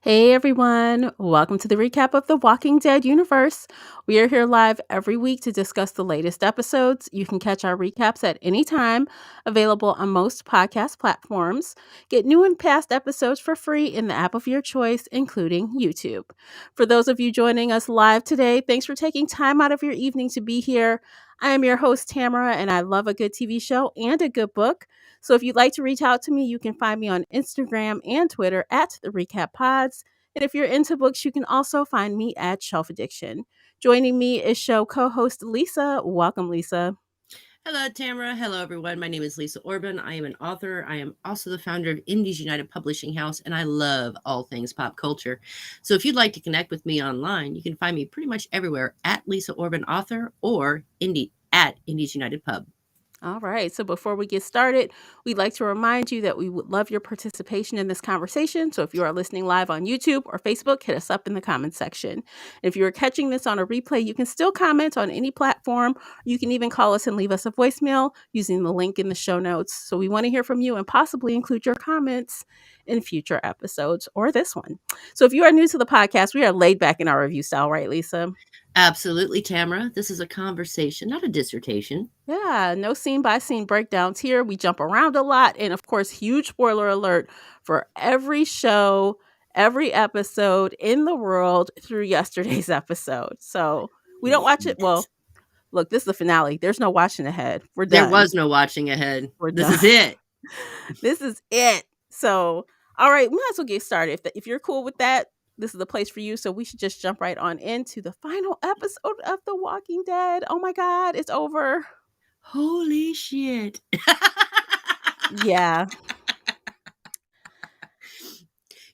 Hey everyone, welcome to the recap of The Walking Dead universe. We are here live every week to discuss the latest episodes. You can catch our recaps at any time, available on most podcast platforms. Get new and past episodes for free in the app of your choice, including YouTube. For those of you joining us live today, thanks for taking time out of your evening to be here. I am your host, Tamara, and I love a good TV show and a good book. So if you'd like to reach out to me, you can find me on Instagram and Twitter at the Recap Pods. And if you're into books, you can also find me at Shelf Addiction. Joining me is show co-host Lisa. Welcome, Lisa. Hello, Tamara. Hello, everyone. My name is Lisa Orban. I am an author. I am also the founder of Indies United Publishing House, and I love all things pop culture. So if you'd like to connect with me online, you can find me pretty much everywhere at Lisa Orban Author or at Indies United Pub. All right. So before we get started, we'd like to remind you that we would love your participation in this conversation. So if you are listening live on YouTube or Facebook, hit us up in the comments section. If you are catching this on a replay, you can still comment on any platform. You can even call us and leave us a voicemail using the link in the show notes. So we want to hear from you and possibly include your comments in future episodes or this one. So if you are new to the podcast, we are laid back in our review style, right, Lisa? Absolutely, Tamara. This is a conversation, not a dissertation. Yeah, no scene by scene breakdowns here. We jump around a lot. And of course, huge spoiler alert for every show, every episode in the world through yesterday's episode. So we don't watch it. Well, look, this is the finale. There's no watching ahead. We're There done. was no watching ahead. We're This done. is it. This is it. So, all right, we might as well get started. If you're cool with that, this is the place for you. So we should just jump right on into the final episode of The Walking Dead. Oh my God, it's over. Holy shit. Yeah.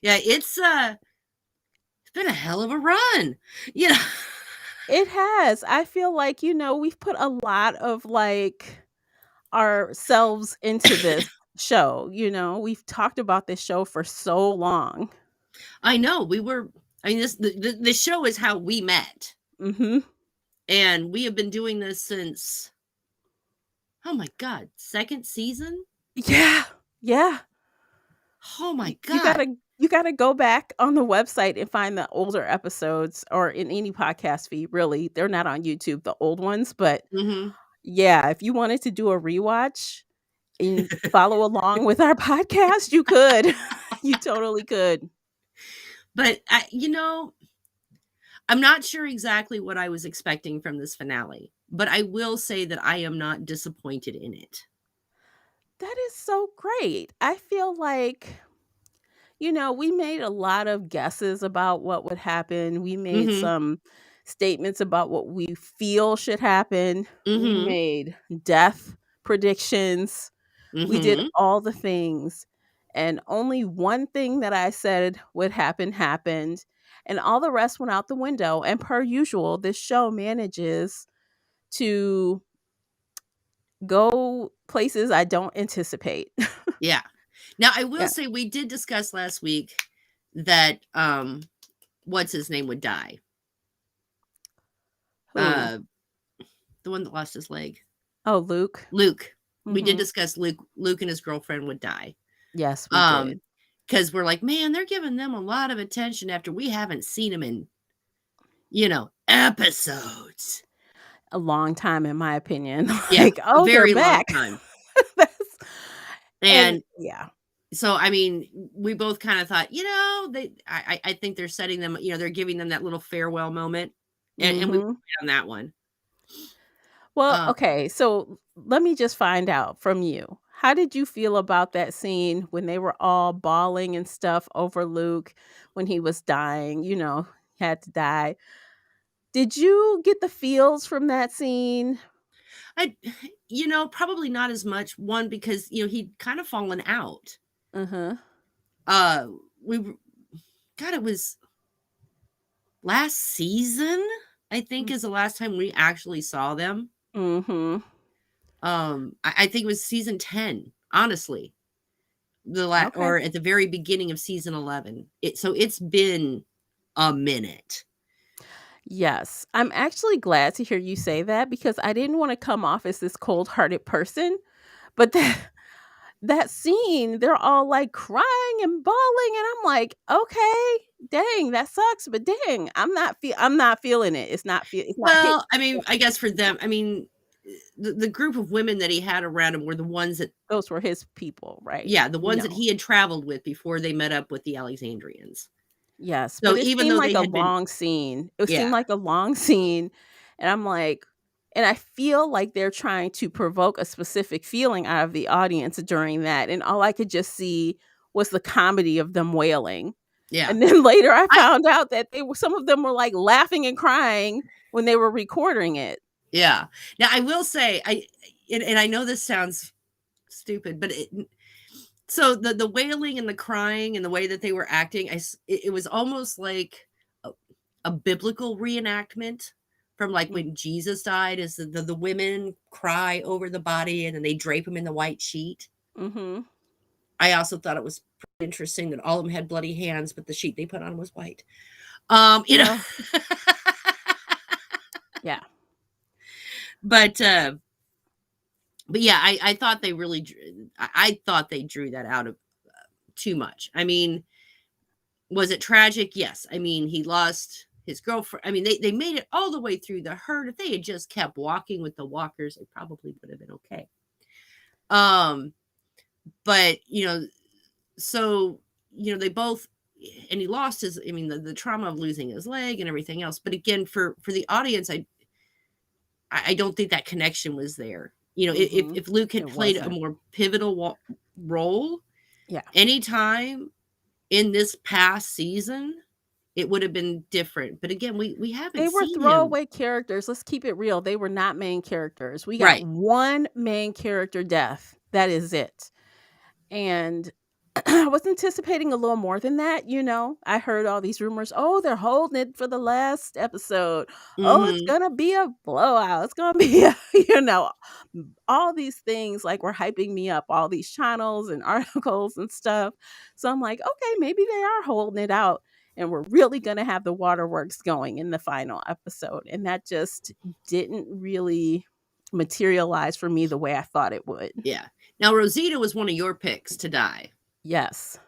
Yeah, it's been a hell of a run. It has. I feel like, we've put a lot of ourselves into this show. We've talked about this show for so long. I know the show is how we met. Mm-hmm. And we have been doing this since, oh my God, second season? Yeah. Yeah. Oh my You God. gotta go back on the website and find the older episodes or in any podcast feed, really. They're not on YouTube, the old ones, but yeah, if you wanted to do a rewatch and follow along with our podcast, you could. You totally could. But I'm not sure exactly what I was expecting from this finale, but I will say that I am not disappointed in it. That is so great. I feel like, we made a lot of guesses about what would happen. We made Mhm. some statements about what we feel should happen. We Mhm. made death predictions. We did Mhm. all the things. And only one thing that I said would happen happened. And all the rest went out the window. And per usual, this show manages to go places I don't anticipate. Yeah. Now I will Yeah. say we did discuss last week that what's his name would die. Who? The one that lost his leg. Oh, Luke. Luke. We did Mhm. discuss Luke and his girlfriend would die. Yes, we did. Because we're like, man, they're giving them a lot of attention after we haven't seen them in, episodes. A long time, in my opinion. Yeah, a "Oh, they're very long back." time. That's and And yeah. so, I mean, we both kind of thought, I think they're setting them, they're giving them that little farewell moment. And we were Mhm. right on that one. Well, Uh, okay, so let me just find out from you. How did you feel about that scene when they were all bawling and stuff over Luke when he was dying, had to die? Did you get the feels from that scene? I, probably not as much. One, because, he'd kind of fallen out. Uh-huh. Uh, we were, God, it was last season, I think, is the last time we actually saw them. Mhm. I think it was season 10, honestly. Okay. Or at the very beginning of season 11. So it's been a minute. Yes. I'm actually glad to hear you say that because I didn't want to come off as this cold-hearted person, but that scene, they're all like crying and bawling and I'm like, "Okay, dang, that sucks, but dang, I'm not feeling it. It's not hitting. Well, I mean, I guess for them, I mean, the group of women that he had around him were the ones that Those were his people, right? yeah, the We ones that know. he had traveled with before they met up with the Alexandrians. Yes, So but it even seemed though like they a had been long scene. It yeah, seemed like a long scene, and I'm like, and I feel like they're trying to provoke a specific feeling out of the audience during that, and all I could just see was the comedy of them wailing. yeah. And then later I I found out that they were some of them were, like, laughing and crying when they were recording it. yeah. Now I will say, and I know this sounds stupid, but so the wailing and the crying and the way that they were acting, it was almost like a, a biblical reenactment from like Mm, when Jesus died, as the women cry over the body and then they drape him in the white sheet. mhm. I also thought it was pretty interesting that all of them had bloody hands, but the sheet they put on was white. You know, Oh, yeah. but yeah, I thought they really, I thought they drew that out of too much. I mean, was it tragic? Yes. I mean, he lost his girlfriend. I mean, they made it all the way through the herd. If they had just kept walking with the walkers, it probably would have been okay. Um, but so they both, and he lost his. I mean, the trauma of losing his leg and everything else. But again, for the audience, I don't think that connection was there. Mhm. If Luke had It played a wasn't. more pivotal role Yeah. anytime in this past season, it would have been different. But again, we haven't They were seen him. throwaway characters, let's keep it real, they were not main characters. We got Right. one main character death, that is it. And I was anticipating a little more than that, you know? I heard all these rumors, "Oh, they're holding it for the last episode. Oh, it's Mhm. gonna be a blowout. It's gonna be a" you know, all these things, like, were hyping me up, all these channels and articles and stuff. So I'm like, "Okay, maybe they are holding it out, and we're really gonna have the waterworks going in the final episode," and that just didn't really materialize for me the way I thought it would. Yeah. Now Rosita was one of your picks to die. Yes.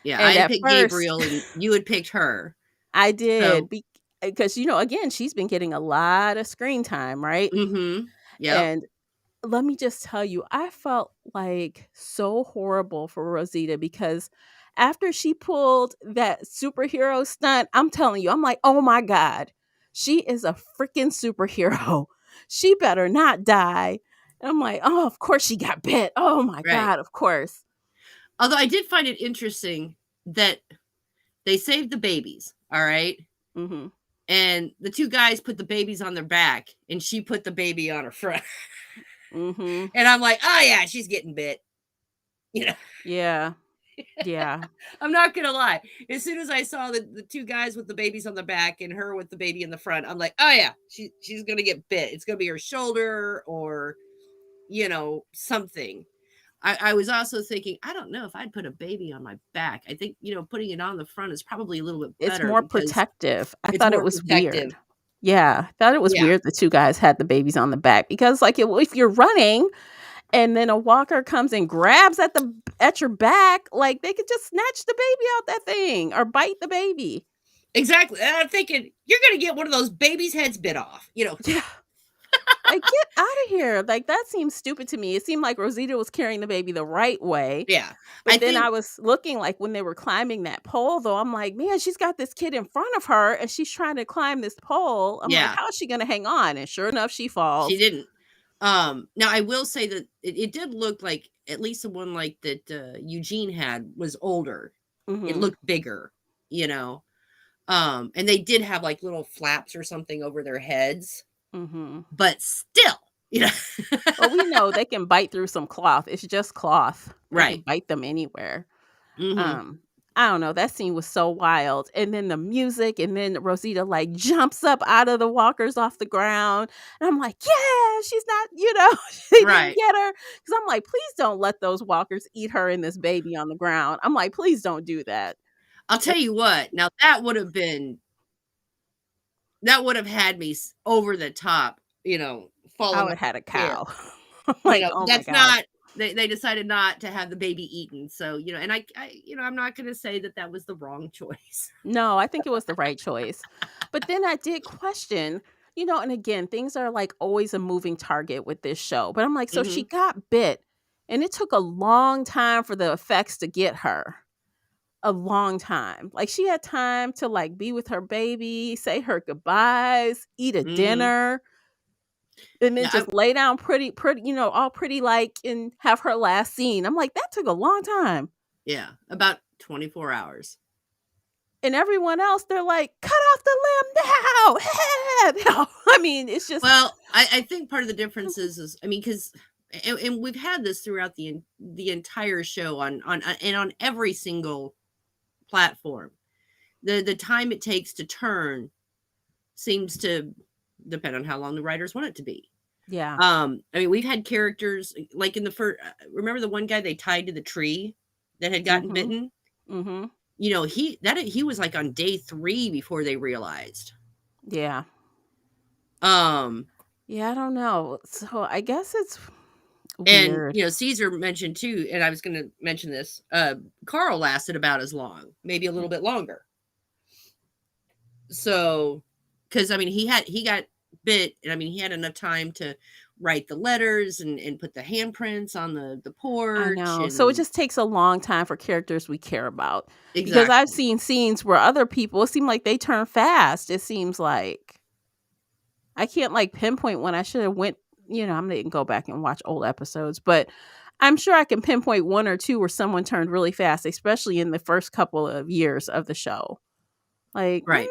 Yeah, I And had at picked first Gabriel and you had picked her. I did So because, again, she's been getting a lot of screen time, right? mhm. Yep. And let me just tell you, I felt like so horrible for Rosita because after she pulled that superhero stunt, I'm telling you, I'm like, "Oh my god. She is a freaking superhero. She better not die." And I'm like, "Oh, of course she got bit. Oh my Right. god, of course." Although I did find it interesting that they saved the babies, all right? Mhm. And the two guys put the babies on their back and she put the baby on her front. Mhm. And I'm like, "Oh yeah, she's getting bit." You know. Yeah. Yeah. I'm not gonna lie. As soon as I saw the two guys with the babies on the back and her with the baby in the front, I'm like, oh yeah, she's gonna get bit. It's gonna be her shoulder or something. I was also thinking, I don't know if I'd put a baby on my back. I think, putting it on the front is probably a little bit It's better more because protective. I it's thought it more was protective. weird. Yeah, I thought it was Yeah, weird the 2 guys had the babies on the back because, like, if you're running and then a walker comes and grabs at your back, like, they could just snatch the baby out that thing or bite the baby. exactly. And I'm thinking, you're gonna get one of those babies' heads bit off. Yeah. Like, get out of here. Like, that seems stupid to me. It seemed like Rosita was carrying the baby the right way. Yeah. I But then I think was looking, like, when they were climbing that pole, though, I'm like, "Man, she's got this kid in front of her, and she's trying to climb this pole." I'm like, yeah, "How is she gonna hang on?" And sure enough, she she falls. didn't. Now I will say that it did look like at least the one like that Eugene had was older. It Mhm, looked bigger, you know. And they did have like little flaps or something over their heads, mhm. but still, you know. Well, we know they can bite through some cloth. It's just cloth. They can Right. bite them anywhere. Mhm. Um, I don't know, that scene was so wild, and then the music, and then Rosita, like, jumps up out of the walkers off the ground, and I'm like, "Yeah, she's not" they didn't Right. get her, because 'cause I'm like, "Please don't let those walkers eat her and this baby on the ground." I'm like, "Please don't do that." I'll tell you what. Now that would have had me over the top, I falling off would've had a the chair. cow. I'm like, "Oh my That's god." they decided not to have the baby eaten. So, and I'm not going to say that that was the wrong choice. No, I think it was the right choice. But then I did question, and again, things are like always a moving target with this show. But I'm like, so she Hmm. got bit, and it took a long time for the effects to get her. A long time. Like she had time to like be with her baby, say her goodbyes, eat a Hmm. dinner, and then Yeah, just lay down pretty, all pretty like and have her last scene. I'm like, that took a long time. yeah, about 24 hours. And everyone else, they're like, cut off the limb now. I mean, it's just Well, I think part of the difference is I mean, because and we've had this throughout the entire show on every single platform. The time it takes to turn seems to depend on how long the writers want it to be. yeah. I mean, we've had characters like in the first. Remember the one guy they tied to the tree that had gotten Mhm. bitten? Mhm. He was like on day 3 before they realized. Yeah. Um, Yeah, I don't know. So I guess it's and weird. Caesar mentioned too, and I was going to mention this. Carl lasted about as long, maybe a little bit longer. So, because I mean, he got bit, and I mean, he had enough time to write the letters and put the handprints on the I porch, know. So it and just takes a long time for characters we care about because I've exactly. seen scenes where other people, it seemed like they turn fast. It seems like I can't like pinpoint when I should have went, I'm gonna go back and watch old episodes, but I'm sure I can pinpoint one or two where someone turned really fast, especially in the first couple of years of the show. Like, Right.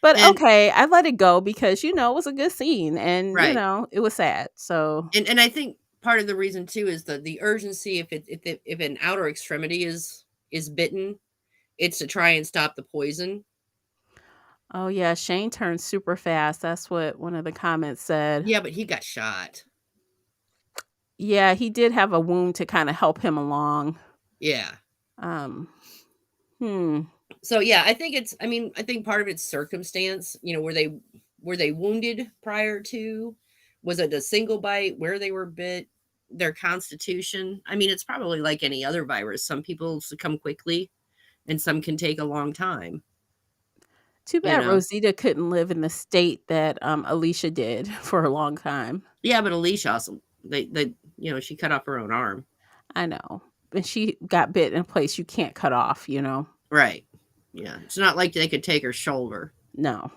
but And okay, I let it go because it was a good scene and right. it was sad. So And I think part of the reason too is the urgency. If an outer extremity is bitten, it's to try and stop the poison. oh yeah, Shane turned super fast. That's what one of the comments said. Yeah, but he got shot. Yeah, he did have a wound to kind of help him along. Yeah. Um, hmm. So yeah, I think it's. I mean, I think part of it's circumstance. Were they wounded prior to? Was it a single bite? Where they were bit? Their constitution. I mean, it's probably like any other virus. Some people succumb quickly, and some can take a long time. Too You bad know. Rosita couldn't live in the state that Alicia did for a long time. Yeah, but Alicia also she cut off her own arm. I know. And she got bit in a place you can't cut off. Right. Yeah. It's not like they could take her shoulder. No.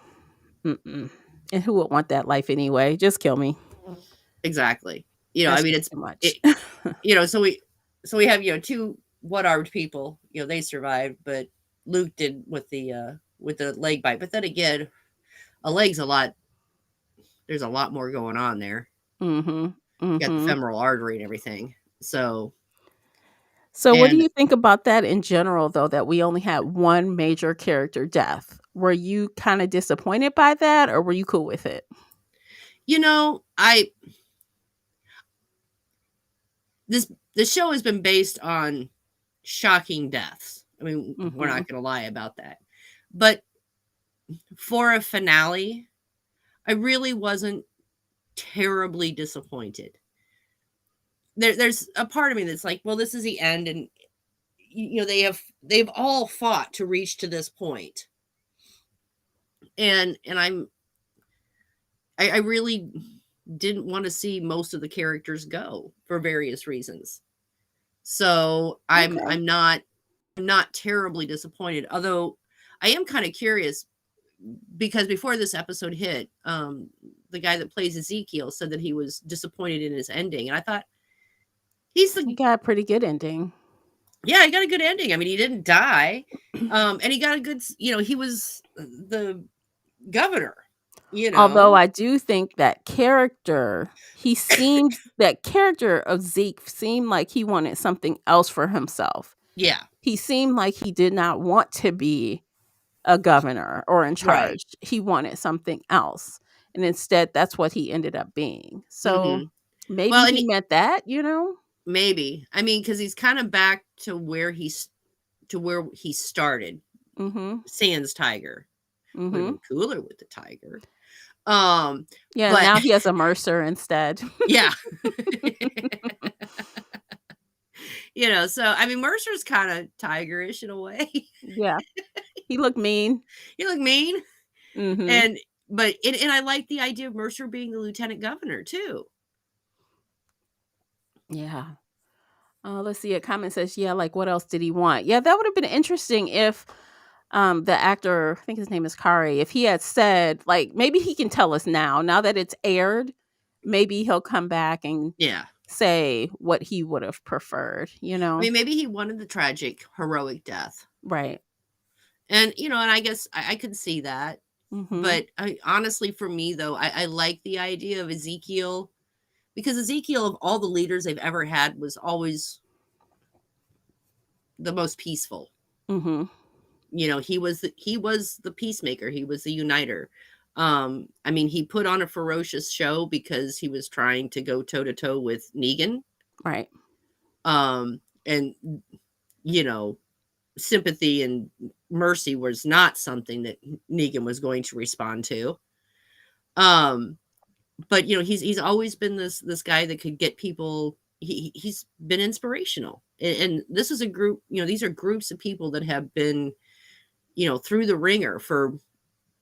Mm-mm. And who would want that life anyway? Just kill me. Exactly. I That's mean, just it's too much. it. So we have two one-armed people. They survived, but Luke did with the leg bite. But then again, a leg's a lot. There's a lot more going on there. Mm-hmm. You got the Mm-hmm. femoral artery and everything. So So what do and you think about that in general, though, that we only had one major character death? Were you kind of disappointed by that or were you cool with it? I this show has been based on shocking deaths. I mean, we're Mm-hmm. not going to lie about that. But for a finale, I really wasn't terribly disappointed. There's a part of me that's like, well, this is the end, and they've all fought to reach to this point, and I really didn't want to see most of the characters go for various reasons. So Okay. I'm not terribly disappointed, although I am kind of curious because before this episode hit, the guy that plays Ezekiel said that he was disappointed in his ending, and I thought he's You the got a pretty good ending. yeah, he got a good ending. I mean, he didn't die, and he got a good he was the governor, you Although know. I do think that character of Zeke seemed like he wanted something else for himself. Yeah, He seemed like he did not want to be a governor or in right. charge. He wanted something else. And instead, that's what he ended up being. So Hmm. maybe Well, and he meant that. maybe I mean because he's kind of back to where he started. Mm-hmm. Sans tiger would have Mm-hmm. been cooler with the tiger. Um, Yeah, but now he has a Mercer instead. yeah. So I mean, Mercer's kind of tigerish in a way. Yeah. He looked mean. He looked mean, Mhm. and and I like the idea of Mercer being the lieutenant governor too. Yeah. Let's see. A comment says, "Yeah, like what else did he want?" Yeah, that would have been interesting if the actor, I think his name is Kari, if he had said, like, maybe he can tell us now that it's aired, maybe he'll come back and Yeah, say what he would have preferred, you I know? mean, maybe he wanted the tragic, heroic death, Right. and I guess I could see that. Mhm. But honestly, for me though, I like the idea of Ezekiel because Ezekiel, of all the leaders they've ever had, was always the most peaceful. Mhm. He was the peacemaker. He was the uniter. I mean, he put on a ferocious show because he was trying to go toe to toe with Negan. Right. And you know, sympathy and mercy was not something that Negan was going to respond to. Um, but he's always been this guy that could get people. He's been inspirational, and this is a group. These are groups of people that have been through the ringer for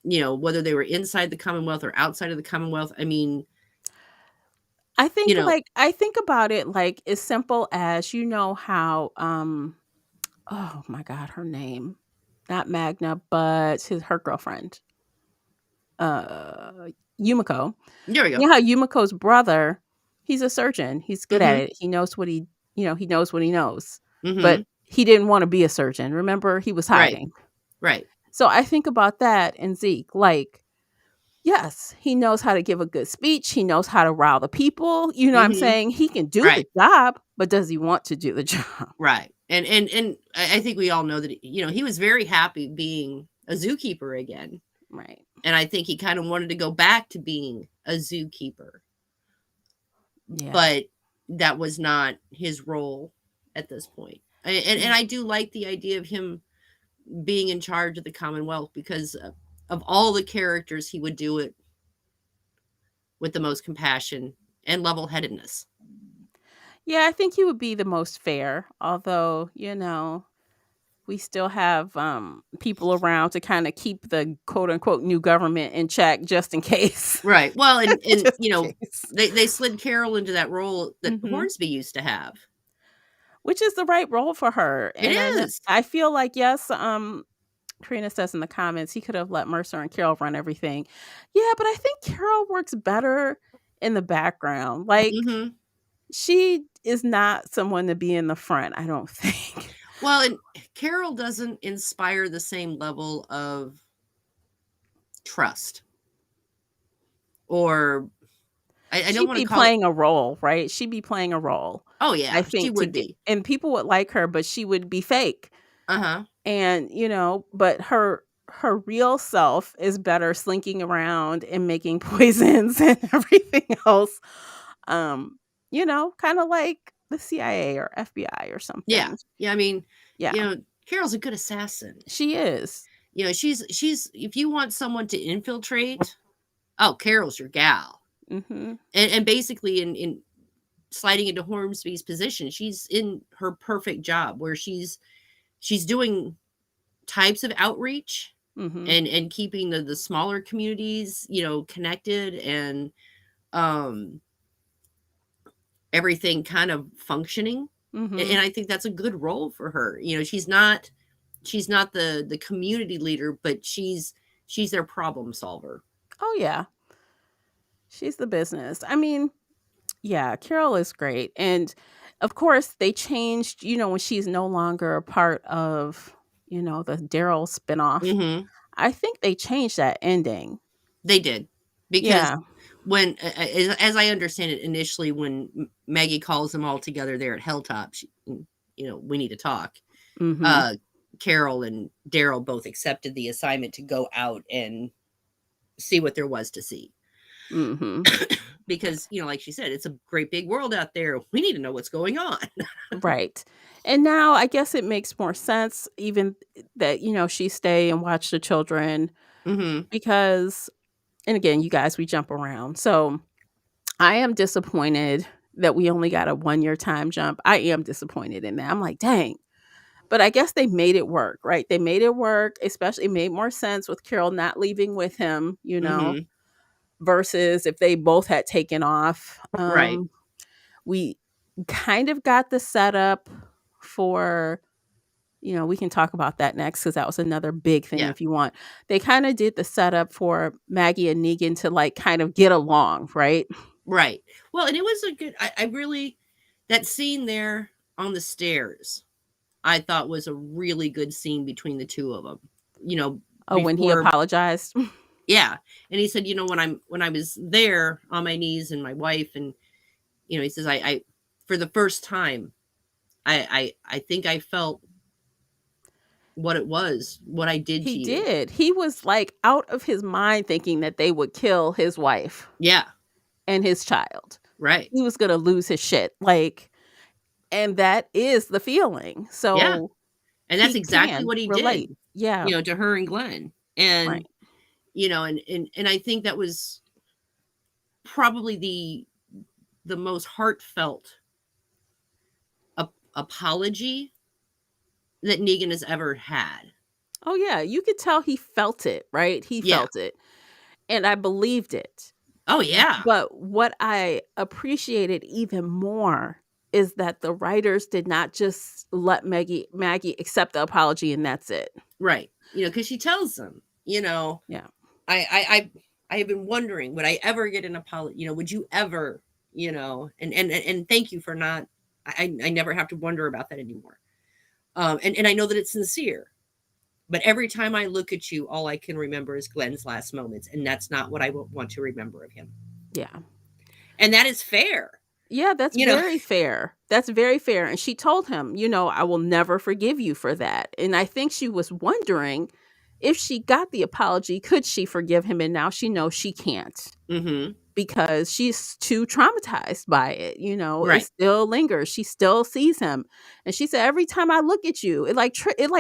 whether they were inside the Commonwealth or outside of the Commonwealth. I mean, you know, I think about it like as simple as you know how oh my god, her name. Not Magna, but her girlfriend. Yumiko. there we go. You know how Yumiko's brother, he's a surgeon. He's good at Mhm. it. He knows what he knows what he knows. But Mhm. he didn't wanna be a surgeon. Remember, he was Right. hiding. Right. So I think about that in Zeke, like, yes, he knows how to give a good speech, he knows how to rile the people, you know what I'm Mhm. saying? He can do the Right. job, but does he want to do the job? Right. And I think we all know that he was very happy being a zookeeper again. Right. And I think he kind of wanted to go back to being a zookeeper, Yeah. but that was not his role at this point. And Mm. I do like the idea of him being in charge of the Commonwealth because of all the characters, he would do it with the most compassion and level-headedness. Yeah, I think he would be the most fair, although, we still have, people around to kinda keep the quote unquote "new government" in check just in case. Right. Well, and Just in case. they slid Carol into that role that Mhm. Hornsby used to have. Which is the right role for her, It and is. I feel like, yes, Karina says in the comments, he could have let Mercer and Carol run everything. Yeah, but I think Carol works better in the background. Like, Mhm. she is not someone to be in the front, I don't think. Well, and Carol doesn't inspire the same level of trust, or I don't She'd wanna be call it. playing a role, right? She'd be playing a role, Oh, I yeah, she think, to would get be. and people would like her, but she would be fake. Uh-huh. And, but her real self is better slinking around and making poisons and everything else. Kinda like the CIA or FBI or Yeah. something. Yeah, I mean, Yeah, Carol's a good assassin. she is. She's if you want someone to infiltrate, oh, Carol's your gal. Mhm, And basically in sliding into Hornsby's position, she's in her perfect job where she's doing types of outreach mhm, and keeping the smaller communities, connected and um everything kind of functioning. And mhm. I think that's a good role for her. She's not the community leader, but she's their problem solver. Oh, yeah. She's the business. I mean, yeah, Carol is great, and, of course, they changed, when she's no longer a part of, the Daryl spinoff. Mhm. I think they changed that ending. They did. Because Yeah. when as I understand it, initially, when Maggie calls them all together there at Helltop, "We need to talk." Mhm, Uh, Carol and Daryl both accepted the assignment to go out and see what there was to see. mhm. Because, like she said, it's a great big world out there. We need to know what's going on. Right. And now I guess it makes more sense even that, she stay and watch the children Mhm. because and again, you guys, we jump around. So I am disappointed that we only got a 1-year time jump. I am disappointed in that. I'm like, dang. But I guess they made it work, right? They made it work, especially it made more sense with Carol not leaving with him, Mhm. versus if they both had taken off. Right. We kind of got the setup for, we can talk about that next because that was another big thing Yeah. if you want. They kind of did the setup for Maggie and Negan to like kind of get along, right? Right. Well, and it was a good I really that scene there on the stairs, I thought was a really good scene between the 2 of them. You know, Oh, when he before apologized. yeah, and he said, when I was there on my knees and my wife and, he says, I for the first time, I think I felt what I did He to you. did. He was like out of his mind thinking that they would kill his wife Yeah, and his child. right. He was going to lose his shit. Like, and that is the feeling. Yeah, So and that's he exactly can what he relate. did, Yeah. to her and Glenn, Right. and, and I think that was probably the most heartfelt apology that Negan has ever had. Oh, yeah. You could tell he felt it, right? He Yeah. felt it. And I believed it. Oh, yeah. But what I appreciated even more is that the writers did not just let Maggie accept the apology and that's it. Right. Because she tells them, Yeah. I have been wondering, would I ever get an apology? Would you ever, and thank you for not, I never have to wonder about that anymore. And I know that it's sincere, but every time I look at you, all I can remember is Glenn's last moments. And that's not what I want to remember of him. Yeah. And that is fair, Yeah, that's you know? very fair. That's very fair. And she told him, I will never forgive you for that. And I think she was wondering if she got the apology, could she forgive him? And now she knows she can't Mm-hmm. because she's too traumatized by it. It Right. still lingers. She still sees him. And she said, every time I look at you, it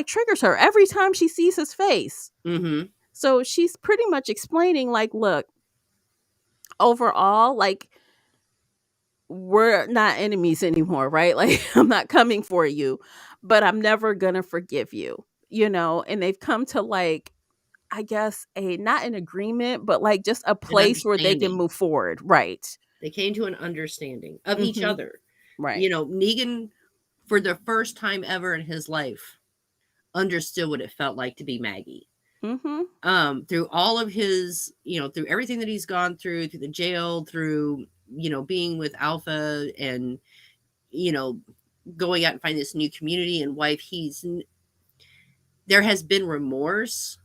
triggers her every time she sees his face. Mm-hmm. So she's pretty much explaining, like, look, overall, like, we're not enemies anymore, right? Like, I'm not coming for you, but I'm never gonna forgive you, and they've come to like, I guess, a not an agreement, but like just a An place where they can understanding. move forward. Right. They came to an understanding of each Mhm. other. Right. Negan, for the first time ever in his life, understood what it felt like to be Maggie. Mhm. Through all of his, through everything that he's gone through the jail, through, being with Alpha and, you know, going out and finding this new community and wife, there has been remorse,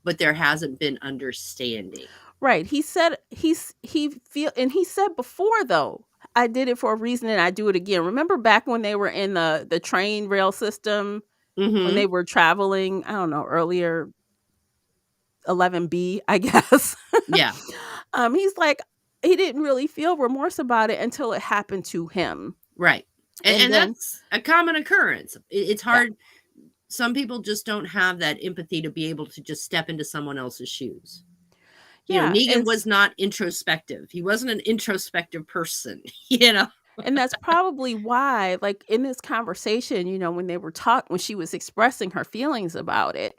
but there hasn't been understanding. Right. He said he said before though, I did it for a reason and I do it again. Remember back when they were in the train rail system when Mm-hmm. they were traveling, I don't know, earlier 11B, I guess. Yeah. He's like, he didn't really feel remorse about it until it happened to him. Right. And, And and then, that's a common occurrence. It's yeah, hard. Some people just don't have that empathy to be able to just step into someone else's shoes. yeah, Negan was not introspective. He wasn't an introspective person, you know? and that's probably why, like in this conversation, when she was expressing her feelings about it,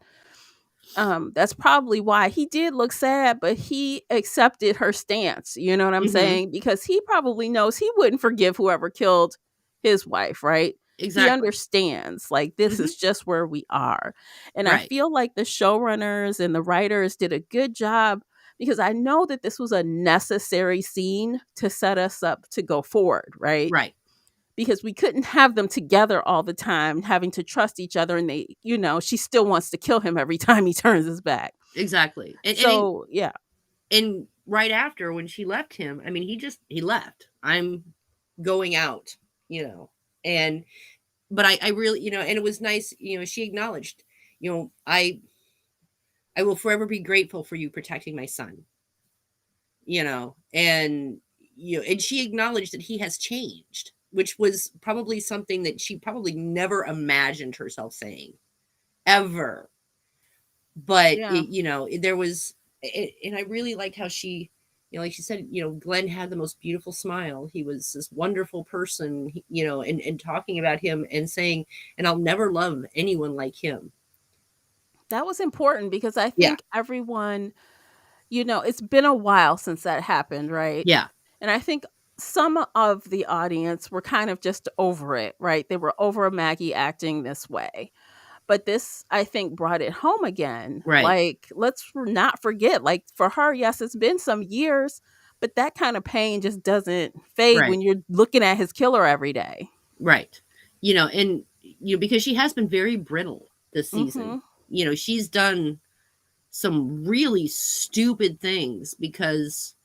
that's probably why he did look sad, but he accepted her stance. You know what I'm Hmm. saying? Because he probably knows he wouldn't forgive whoever killed his wife, right? He Exactly. understands, like, this Hmm. is just where we are. And I Right. feel like the showrunners and the writers did a good job because I know that this was a necessary scene to set us up to go forward, right? Right. Because we couldn't have them together all the time, having to trust each other. And she still wants to kill him every time he turns his back. Exactly. So, yeah. And right after when she left him, I mean, he left. I'm going out, and but I really, and it was nice, she acknowledged, I will forever be grateful for you protecting my son, and and she acknowledged that he has changed, which was probably something that she probably never imagined herself saying ever. But Yeah. there was, and I really liked how she like she said, Glenn had the most beautiful smile. He was this wonderful person, and talking about him and saying, and I'll never love anyone like him. That was important because I Yeah. think everyone, it's been a while since that happened, right? Yeah. And I think some of the audience were kind of just over it, right? They were over Maggie acting this way. But this, I think, brought it home again. Right. Like, not forget, like, for her, yes, it's been some years, but that kind of pain just doesn't fade Right. when you're looking at his killer every day. Right. And because she has been very brittle this season. Mhm. She's done some really stupid things because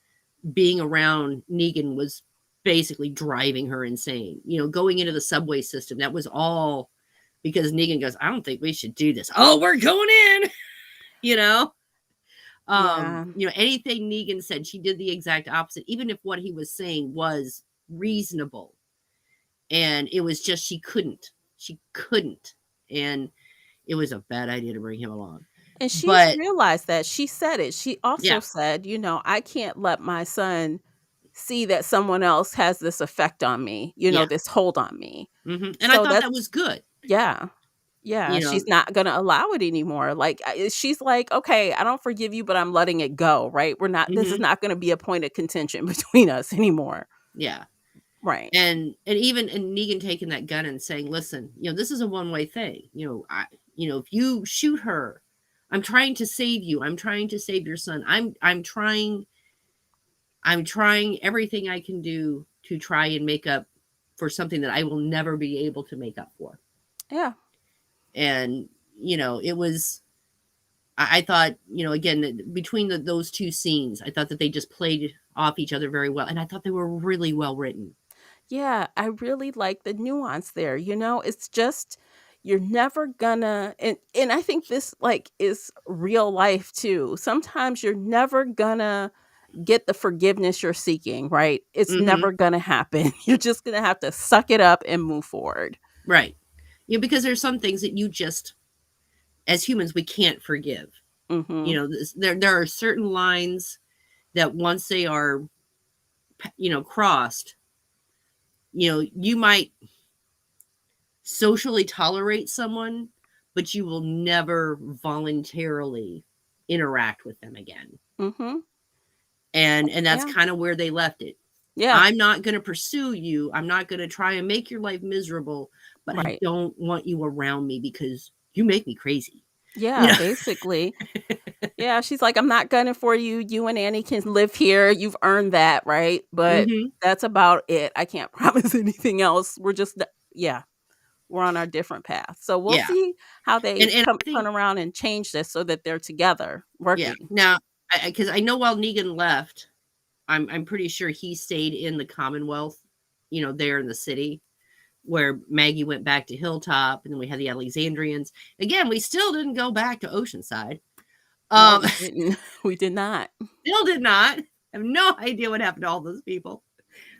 being around Negan was basically driving her insane. Going into the subway system, that was all because Negan goes, I don't think we should do this. Oh, we're going in. you know Yeah. Anything Negan said, she did the exact opposite, even if what he was saying was reasonable. And it was just she couldn't, and it was a bad idea to bring him along. And she's But realized that. She said it. She also yeah. said, I can't let my son see that someone else has this effect on me, Yeah. this hold on me. And I So thought that's that was good. yeah. Yeah, you she's know not gonna allow it anymore. Like, she's like, "Okay, I don't forgive you, but I'm letting it go," right? This is hmm not gonna be a point of contention between us anymore. yeah. Right. And Negan taking that gun and saying, listen, this is a one-way thing. If you shoot her, I'm trying to save you. I'm trying to save your son. I'm trying everything I can do to try and make up for something that I will never be able to make up for. Yeah. And it was, I thought, again, between those two scenes, I thought that they just played off each other very well, and I thought they were really well written. Yeah, I really like the nuance there, It's just you're never gonna and I think this, like, is real life too. Sometimes you're never gonna get the forgiveness you're seeking, right? It's hmm never gonna happen. You're just gonna have to suck it up and move forward. Right. Because there's some things that you just, as humans, we can't forgive. Mhm. There are certain lines that once they are, crossed, you might socially tolerate someone, but you will never voluntarily interact with them again. Mhm. And that's Yeah. kind of where they left it. Yeah. I'm not going to pursue you. I'm not going to try and make your life miserable, but I Right. don't want you around me because you make me crazy. You Yeah, know? basically. Yeah, she's like, "I'm not gunning for you. You and Annie can live here. You've earned that, right? But hmm that's about it. I can't promise anything else. We're just yeah, we're on our different paths." So we'll Yeah. see how they And come I think, turn around and change this so that they're together yeah. working. Now, because I know while Negan left, I'm pretty sure he stayed in the Commonwealth, there in the city where Maggie went back to Hilltop, and then we had the Alexandrians. Again, we still didn't go back to Oceanside. No, Um, we didn't. We did not. still did not. I have no idea what happened to all those people.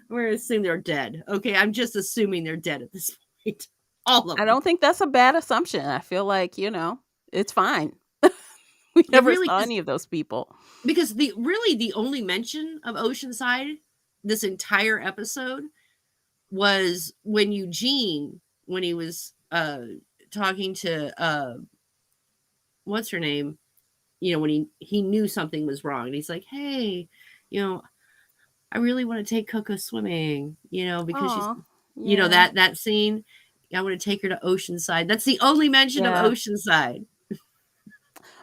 We're gonna assume they're dead. Okay, I'm just assuming they're dead at this point. All of I them. don't think that's a bad assumption. I feel like, it's fine. We It never really saw is, any of those people. because the only mention of Oceanside this entire episode was when Eugene, when he was talking to what's her name, when he knew something was wrong, and he's like, hey, you know I really want to take Coco swimming, because she's, Oh, yeah. that scene. I want to take her to Oceanside. That's the only mention of Yeah. Oceanside.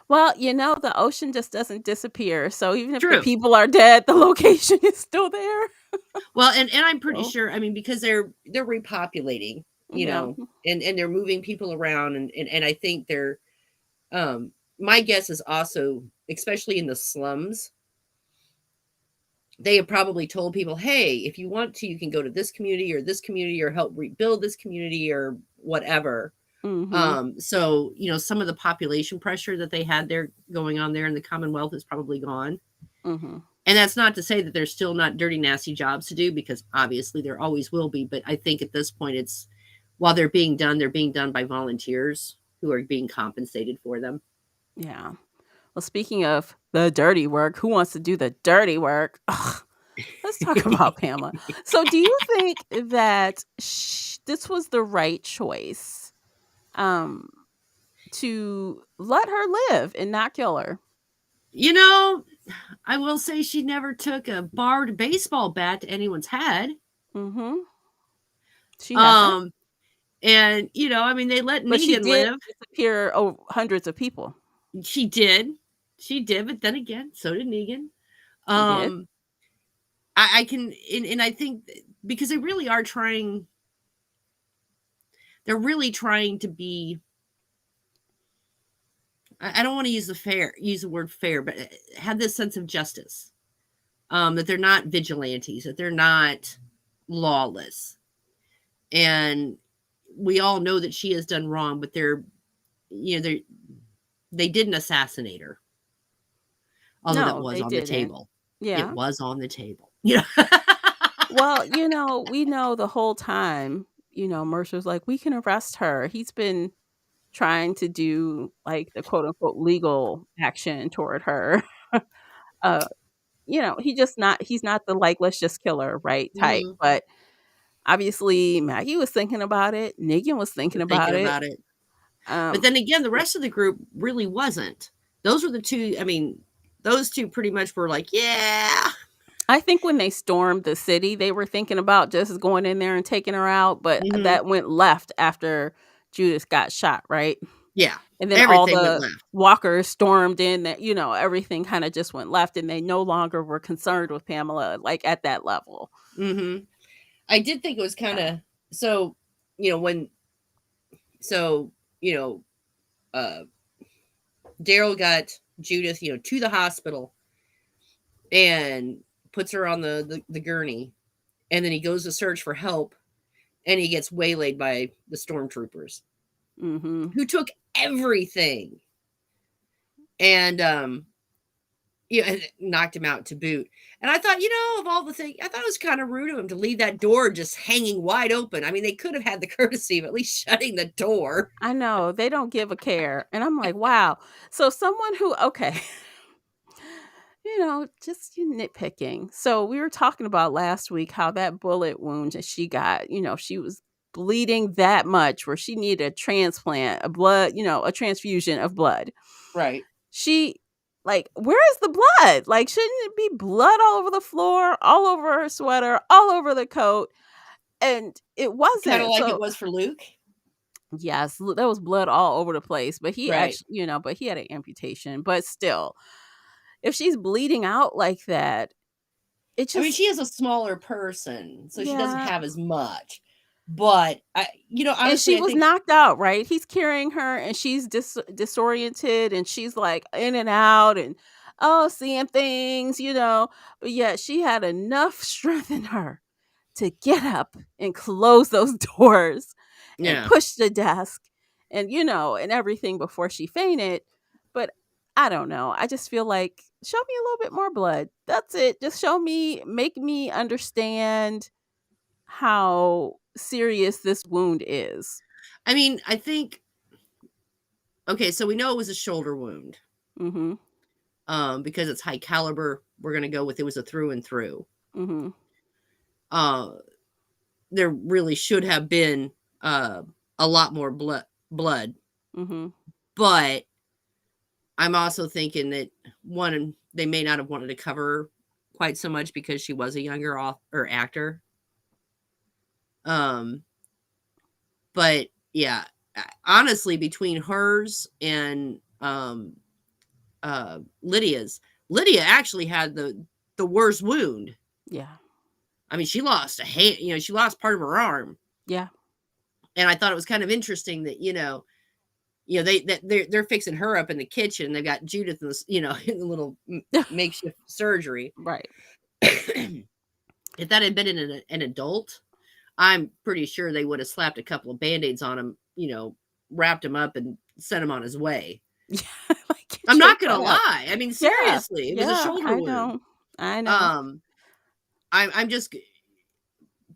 Well, the ocean just doesn't disappear. So even if the True. people are dead, the location is still there. Well, and I'm pretty So, sure, I mean, because they're repopulating, yeah. and they're moving people around, and I think they're, my guess is also, especially in the slums, they have probably told people, hey, if you want to, you can go to this community or help rebuild this community or whatever. Mhm. So, some of the population pressure that they had there going on there in the Commonwealth is probably gone. Mhm. And that's not to say that there's still not dirty, nasty jobs to do, because obviously there always will be. But I think at this point, while they're being done by volunteers who are being compensated for them. Yeah. Well, speaking of the dirty work, who wants to do the dirty work? Ugh, let's talk about Pamela. So, do you think that this was the right choice um, to let her live and not kill her? You know, I will say she never took a barbed baseball bat to anyone's head. Hmm. She hasn't, Um, and I mean, they let but she Negan did live. disappear hundreds of people. She did, she did, but then again, so did Negan. She did. Um, I can, and I think because they're really trying to be. I don't want to use the word fair, but have this sense of justice. That they're not vigilantes, that they're not lawless, and we all know that she has done wrong, but they didn't assassinate her, although that No, was they on the didn't. table. It Yeah. was on the table. Yeah. Well, we know the whole time, Mercer's like, we can arrest her. He's been trying to do like the quote unquote legal action toward her. uh, he's not the like, let's just kill her, right? Type. Mhm. But obviously Maggie was thinking about it. Negan was thinking We're about thinking it. about it. But Um, then again, the rest of the group really wasn't. Those were the two. I mean, those two pretty much were like, yeah. I think when they stormed the city, they were thinking about just going in there and taking her out, but Hmm. that went left after Judith got shot, right? Yeah. And then all Everything went the left. walkers stormed in that, everything kinda just went left and they no longer were concerned with Pamela, like, at that level. Hmm. I did think it was kind of so, when, so, you know, uh, Daryl got Judith, to the hospital and puts her on the gurney. And then he goes to search for help and he gets waylaid by the stormtroopers Mhm. who took everything and and knocked him out to boot. And I thought, of all the things, I thought it was kind of rude of him to leave that door just hanging wide open. I mean, they could have had the courtesy of at least shutting the door. I know, they don't give a care, and I'm like, "Wow." So someone who okay, just you nitpicking. So we were talking about last week how that bullet wound that she got, she was bleeding that much where she needed a transplant, a transfusion of blood. Right. She like, where is the blood? Like, shouldn't it be blood all over the floor, all over her sweater, all over the coat? And it Kind of wasn't. like it So, was for Luke. yes, there was blood all over the place, but he Right. actually, but he had an amputation. But still, if she's bleeding out like that, it I mean, just, she is a smaller person, so she doesn't yeah. have as much. But And she honestly, I was think, knocked out, right? He's carrying her and she's disoriented and she's like in and out and seeing things. But yet she had enough strength in her to get up and close those doors and yeah. push the desk and everything before she fainted. But I don't know. I just feel like show me a little bit more blood. That's it. Just make me understand how serious this wound is. I mean, I think, okay, so we know it was a shoulder wound. Mhm. Because it's high caliber, we're gonna go with it was a through and through. Mhm. Uh, there really should have been uh, a lot more blood, Mhm. but I'm also thinking that one, they may not have wanted to cover her quite so much because she was a younger or actor. Um, but yeah, honestly, between hers and Lydia's, Lydia actually had the worst wound. Yeah. I mean, she lost a hand, she lost part of her arm. Yeah. And I thought it was kind of interesting that, they're fixing her up in the kitchen. They've got Judith in this, in the little makeshift surgery. Right. If that had been an adult, I'm pretty sure they would have slapped a couple of band-aids on him, wrapped him up and sent him on his way. Yeah, like, I'm get your not gonna butt up. lie. I mean, Yeah. seriously, it was a Yeah, shoulder I wound. know. I know. Um, I'm just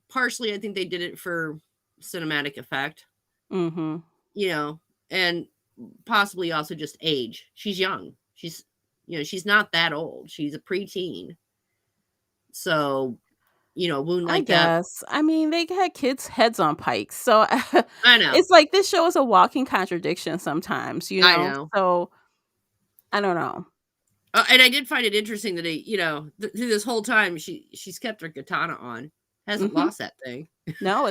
partially, I think they did it for cinematic effect, Mhm. you know, and possibly also just age. She's young. She's, she's not that old. She's a preteen. So, a wound I like that, guess. I mean, they had kids' heads on pikes, so I know. it's like this show is a walking contradiction sometimes, I know. So I don't know. And I did find it interesting that through this whole time she's kept her katana on, hasn't Mhm. lost that thing. No,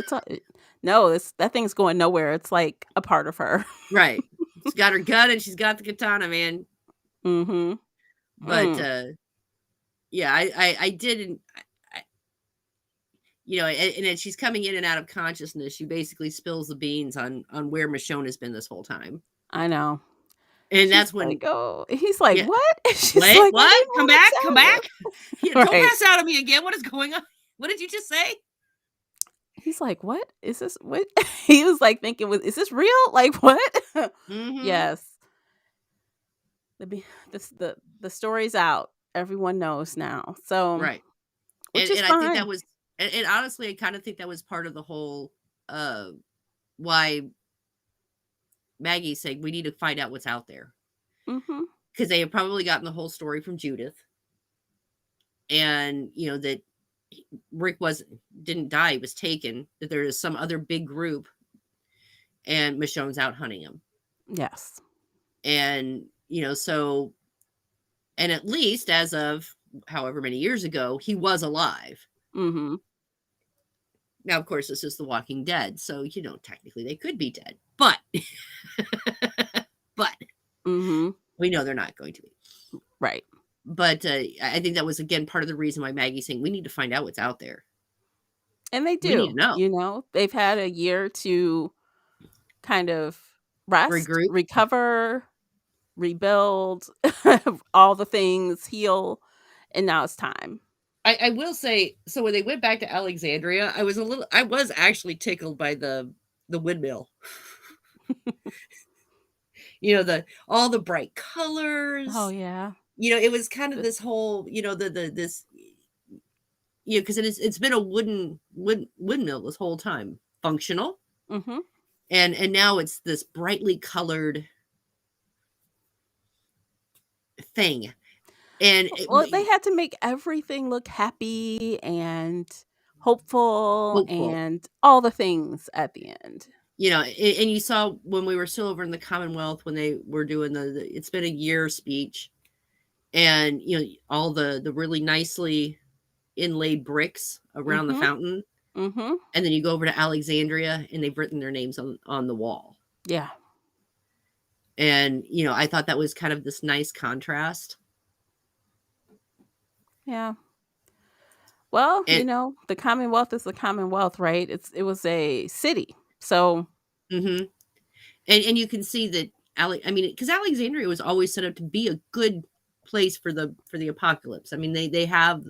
no, it's that thing's going nowhere. It's like a part of her. Right. She's got her gun and she's got the katana, man. Mhm. But Mm, yeah, I didn't. And as she's coming in and out of consciousness, she basically spills the beans on where Michonne has been this whole time. I know. And She's that's when, like, "Oh," he's like, yeah, "What?" She's wait, like, "I what? didn't Come wanna back, come tell back. you." Don't Right. pass out on me again. What is going on? What did you just say? He's like, "What? Is this what?" He was, like, thinking, "Was is this real? Like, what?" Mm-hmm. Yes. The be the story's out. Everyone knows now. So, Right. which is And I think that fine. was, and honestly, I kind of think that was part of the whole, uh why Maggie's saying we need to find out what's out there, Mhm. because they had probably gotten the whole story from Judith, and that Rick didn't die, he was taken, that there is some other big group, and Michonne's out hunting him. Yes. And so, and at least as of however many years ago, he was alive. Mhm. Now, of course, this is The Walking Dead, so technically they could be dead, but but Mhm. we know they're not going to be. Right. But I think that was again part of the reason why Maggie's saying we need to find out what's out there. And they We need to do, know. They've had a year to kind of rest, Regroup. recover, rebuild, all the things, heal, and now it's time. I will say, so when they went back to Alexandria, I was actually tickled by the windmill. The all the bright Oh, colors. yeah. It was kind of The this whole, the this, because it's been a windmill this whole time, functional, Mhm. and now it's this brightly colored thing, and Well, they had to make everything look happy and hopeful hopeful. and all the things at the end. And you saw when we were still over in the Commonwealth when they were doing the it's been a year speech, and all the really nicely inlaid bricks around the Mhm. fountain, Mhm. and then you go over to Alexandria and they've written their names on the wall. Yeah. And I thought that was kind of this nice contrast. Yeah. Well, And the Commonwealth is the Commonwealth, right? It was a city. So, mhm. And you can see that I mean, because Alexandria was always set up to be a good place for the apocalypse. I mean, they have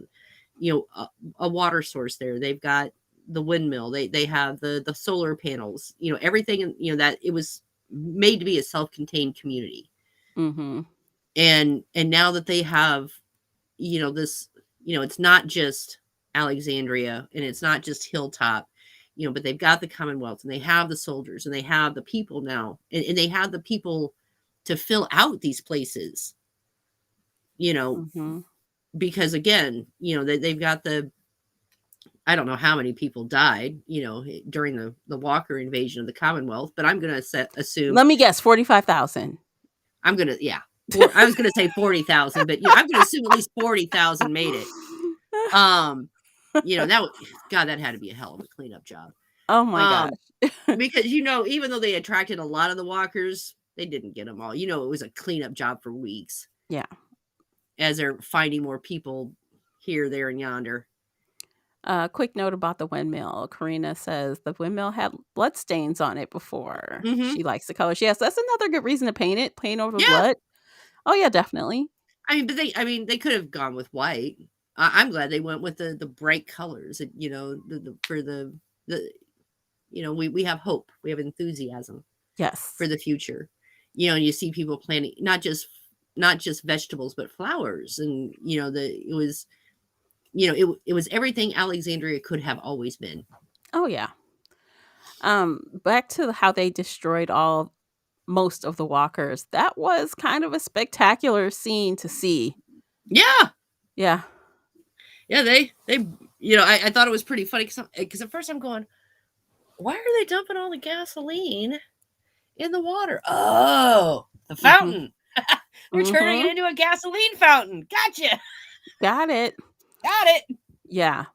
a water source there. They've got the windmill. They have the solar panels. Everything. That it was made to be a self-contained community. mhm. And now that they have this, it's not just Alexandria and it's not just Hilltop, but they've got the Commonwealth and they have the soldiers and they have the people now, and they have the people to fill out these places, you know Mhm. because again, they've got the, I don't know how many people died, during the Walker invasion of the Commonwealth, but I'm gonna assume, Let me guess, 45,000. I'm gonna, yeah, I was gonna say 40,000, but I'm gonna assume at least 40,000 made it. Um, God, that had to be a hell of a cleanup job. Oh my gosh. Um, because even though they attracted a lot of the walkers, they didn't get them all. It was a cleanup job for weeks Yeah. as they're finding more people here, there, and yonder. Quick note about the windmill. Karina says the windmill had blood stains on it before. Hmm. She likes the colors. Yes, that's another good reason to paint it. Paint over the Yeah, blood. Oh yeah, definitely. I mean, they could have gone with white. I'm glad they went with the bright colors. For the we have hope, we have enthusiasm Yes. for the future. And you see people planting not just vegetables but flowers, and it was, it was everything Alexandria could have always been. Oh yeah. Back to how they destroyed all. most of the walkers. That was kind of a spectacular scene to see. Yeah. Yeah. Yeah, they I thought it was pretty funny because at first I'm going, why are they dumping all the gasoline in the water? Oh, the Mhm. fountain. They're turning it Mhm. into a gasoline fountain. Gotcha. Got it. Got it. Yeah.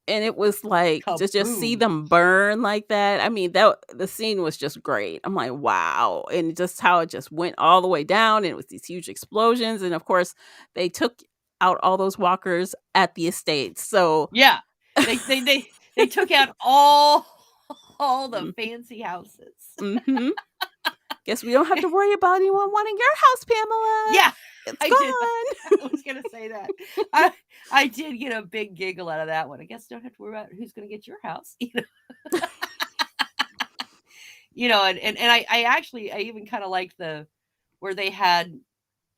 And it was like to just see Kaboom. them burn like that. I mean, that the scene was just great. I'm like, wow. And just how it just went all the way down. And it was these huge explosions. And of course, they took out all those walkers at the estate. So Yeah. They took out all the mhm. fancy houses. Mhm. Guess we don't have to worry about anyone wanting your house, Pamela. Yeah, It's I did. gone. I was gonna say that. I did get a big giggle out of that one. I guess don't have to worry about who's gonna get your house. And I actually I even kind of liked the where they had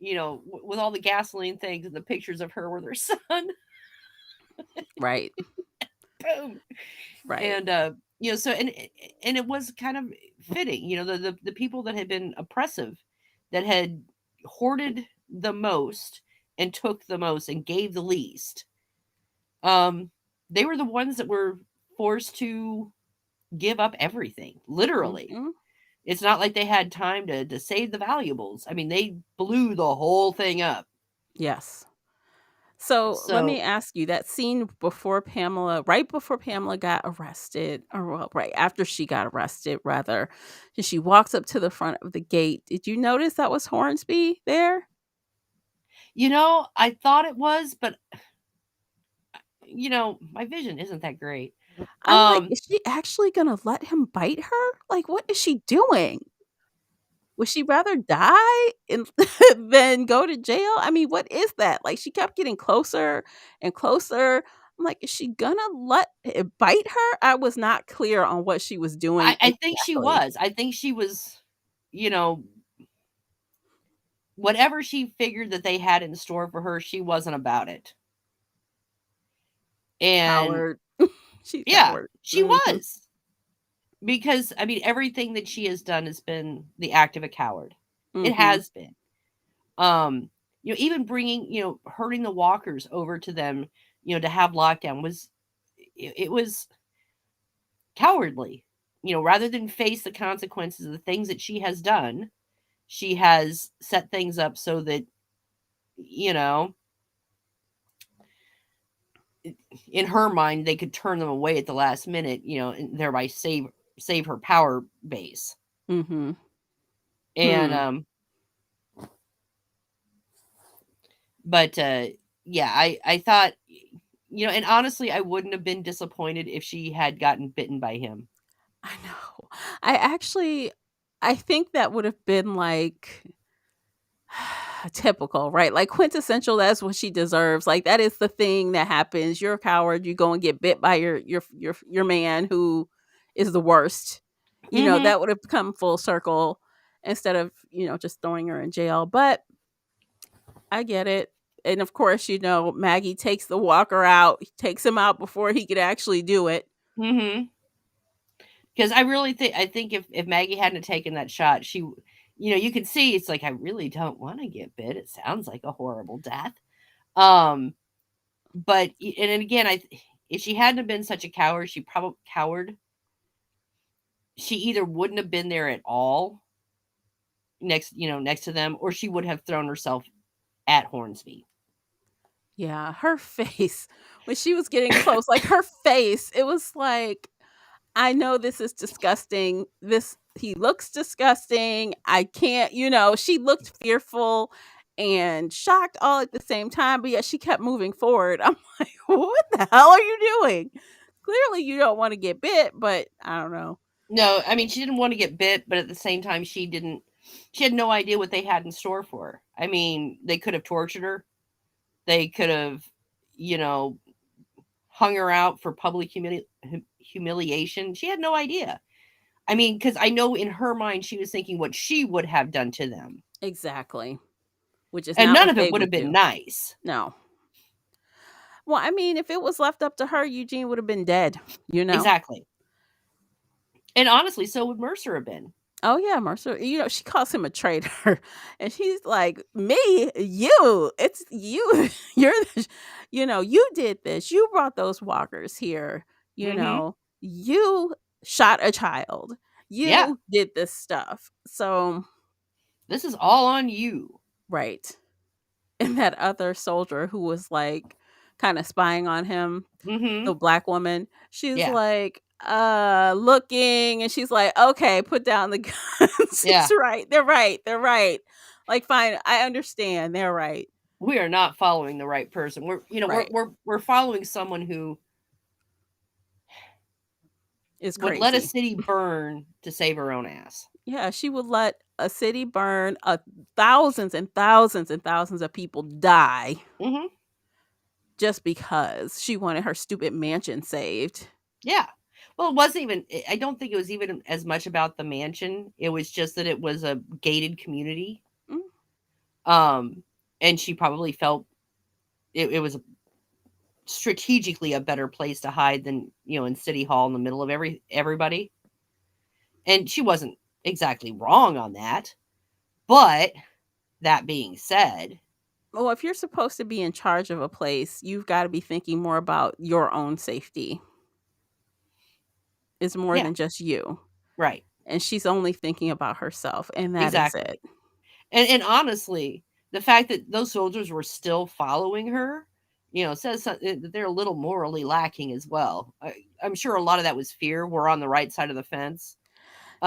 with all the gasoline things and the pictures of her with her son. Right. Boom. Right. And it was kind of fitting, the people that had been oppressive, that had hoarded the most and took the most and gave the least. um they were the ones that were forced to give up everything, literally. Mhm. It's not like they had time to save the valuables. I mean, they blew the whole thing up. Yes. So let me So, ask you that scene before Pamela, right before Pamela got arrested, or well, right after she got arrested, rather, and she walks up to the front of the gate. Did you notice that was Hornsby there? I thought it was, but my vision isn't that great. I'm like, um is she actually gonna let him bite her? Like, what is she doing? Would she rather die and than go to jail? I mean, what is that? Like, she kept getting closer and closer. I'm like, is she gonna let it bite her? I was not clear on what she was doing I think she exactly. was. I think she was, you know, whatever she figured that they had in store for her, she wasn't about it. And Coward. She's yeah, coward. she Mhm, was. Because I mean, everything that she has done has been the act of a coward. It mhm. has been. Um, even bringing, herding the walkers over to them, to have lockdown was it was cowardly. Rather than face the consequences of the things that she has done, she has set things up so that, you know, in her mind they could turn them away at the last minute, and thereby save her power base. Mhm. And Hmm. but yeah, I thought, and honestly I wouldn't have been disappointed if she had gotten bitten by him. I know. I actually I think that would have been, like, typical, right? Like, quintessential, that's what she deserves. Like, that is the thing that happens. You're a coward, you go and get bit by your man who is the worst. Mhm. That would have come full circle instead of, just throwing her in jail, but I get it. And of course, Maggie takes the walker out, takes him out before he could actually do it. Mhm. Because I think if Maggie hadn't taken that shot, you can see it's like, I really don't want to get bit. It sounds like a horrible death. Um, and again, if she hadn't have been such a coward, she either wouldn't have been there at all next to them, or she would have thrown herself at Hornsby. Yeah, her face when she was getting close, like, her face, it was like, "I know this is disgusting. He looks disgusting. I can't," she looked fearful and shocked all at the same time, but yet she kept moving forward. I'm like, "What the hell are you doing? Clearly, you don't wanna get bit, but I don't know." No, I mean, she didn't want to get bit, but at the same time, she had no idea what they had in store for her. I mean, they could have tortured her. They could have, you know, hung her out for public humiliation. She had no idea. I mean, because I know in her mind, she was thinking what she would have done to them. Exactly, which is And not none what of it they would have would been do. nice. No. Well, I mean, if it was left up to her, Eugene would have been dead, you know? Exactly. And honestly, so would Mercer have been. Oh yeah, Mercer. She calls him a traitor, and she's like, "Me, you. It's you. You're, you did this. You brought those walkers here. Mm-hmm. You shot a child. Yeah. You did this stuff." So, This is all on you. right. And that other soldier who was like kind of spying on him, Mm-hmm. the black woman, she's Yeah. like, looking, and she's like, "Okay, put down the guns." Yeah. She's right. They're right. They're right. Like, fine, I understand. They're right. We are not following the right person. We're you know, we're Right. we're we're following someone who It's would let a crazy. city burn to save her own ass. Yeah, she would let a city burn, thousands and thousands and thousands of people die Mm-hmm. just because she wanted her stupid mansion saved. Yeah. Well, it wasn't even I don't think it was even as much about the mansion. It was just that it was a gated community. Mm, Um, and she probably felt it was strategically a better place to hide than, in City Hall in the middle of everybody. And she wasn't exactly wrong on that. But that being said, Well, if you're supposed to be in charge of a place, you've got to be thinking more about your own safety. It's more yeah, than just you. right. And she's only thinking about herself, and that is Exactly. it. And honestly, the fact that those soldiers were still following her, says that they're a little morally lacking as well. I'm sure a lot of that was fear. We're on the right side of the fence.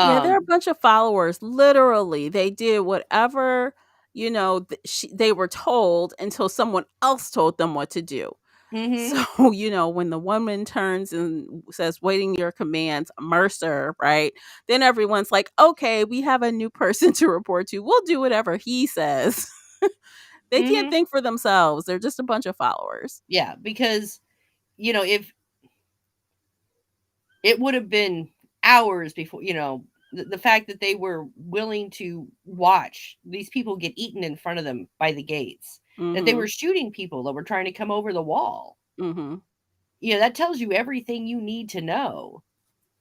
Yeah, they're a Um, bunch of followers. Literally, they did whatever, they were told until someone else told them what to do. mhm, So, when the woman turns and says, "Waiting your commands, Mercer," right? Then everyone's like, "Okay, we have a new person to report to. We'll do whatever he says." They can't mhm, think for themselves. They're just a bunch of followers. yeah, because if it would have been hours before, the fact that they were willing to watch these people get eaten in front of them by the gates, that they were Mhm. shooting people that were trying to come over the wall. Mhm. That tells you everything you need to know.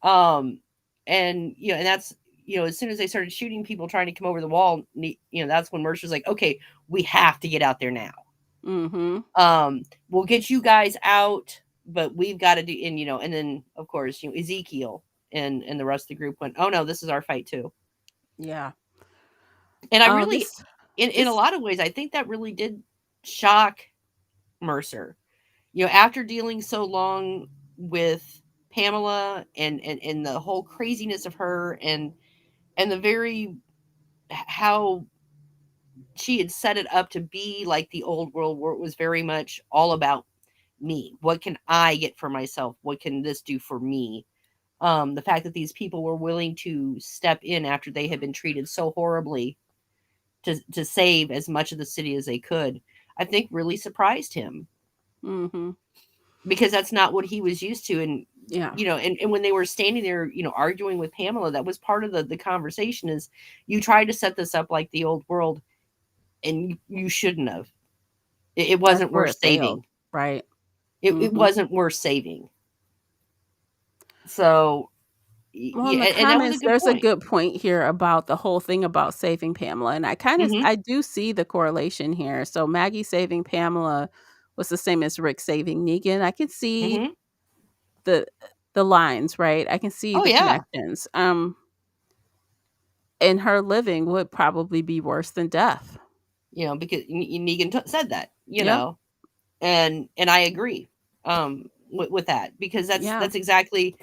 Um, and that's, as soon as they started shooting people trying to come over the wall, that's when Mercer's like, okay, we have to get out there now. Mhm. We'll get you guys out, but we've got to do, and then of course, Ezekiel and the rest of the group went, oh no, this is our fight too. Yeah. And I Oh, really, this in a this lot of ways, I think that really did shock Mercer. After dealing so long with Pamela and the whole craziness of her and the very how she had set it up to be like the old world where it was very much all about me. What can I get for myself? What can this do for me? The fact that these people were willing to step in after they had been treated so horribly to save as much of the city as they could, I think really surprised him Mhm. because that's not what he was used to. And Yeah. and when they were standing there, arguing with Pamela, that was part of the conversation. Is you tried to set this up like the old world, and you shouldn't have. It That's wasn't where worth it failed, saving. right? It Mhm. wasn't worth saving. So Well, in yeah, the and that was a comments, good there's a point. good point here about the whole thing about saving Pamela, and Hmm. I do see the correlation here. So Maggie saving Pamela was the same as Rick saving Negan. I can see Hmm. the the lines, right? I can see Oh the yeah, connections. And her living would probably be worse than death. because Negan said that. Yep. And I agree with that because Yeah, that's exactly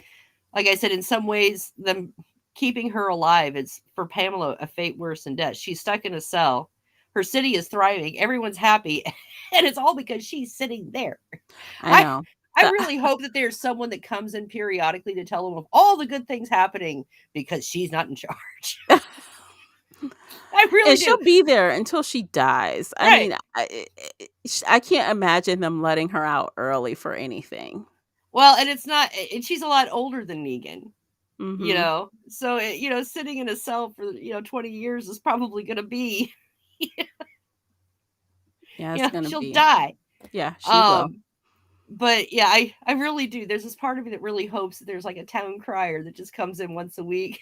like I said. In some ways, them keeping her alive is for Pamela a fate worse than death. She's stuck in a cell. Her city is thriving. Everyone's happy, and it's all because she's sitting there. I I know. I The really hope that there's someone that comes in periodically to tell them of all the good things happening because she's not in charge. I really And do. she'll be there until she dies. I Right. mean, I can't imagine them letting her out early for anything. Well, and it's not, and she's a lot older than Negan. Mhm. So sitting in a cell for 20 years is probably going to be, Yeah, it's gonna she'll be. die. Yeah, she will. um but yeah, I really do. There's this part of me that really hopes that there's like a town crier that just comes in once a week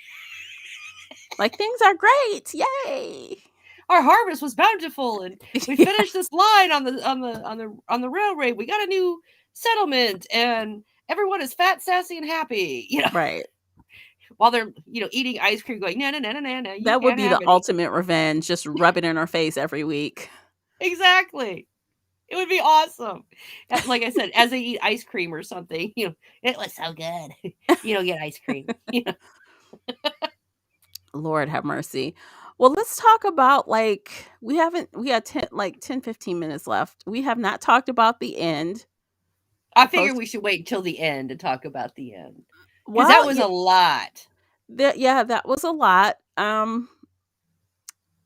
Like, things are great. Yay. Our harvest was bountiful, and we Yeah, finished this line on the railway. We got a new settlement, and everyone is fat, sassy, and happy. right. While they're eating ice cream, going, no, no, no, no, no, no, you That would can't be have the any. ultimate revenge, just rub it in her face every week. Exactly. It would be awesome. Like I said, as they eat ice cream or something, it was so good. You don't get ice cream. Lord have mercy. Well, let's talk about, like, we had 10, like 10, 15 minutes left. We have not talked about the end. I figure Post we should wait until the end to talk about the end because that Well, was a lot. yeah, that was a lot.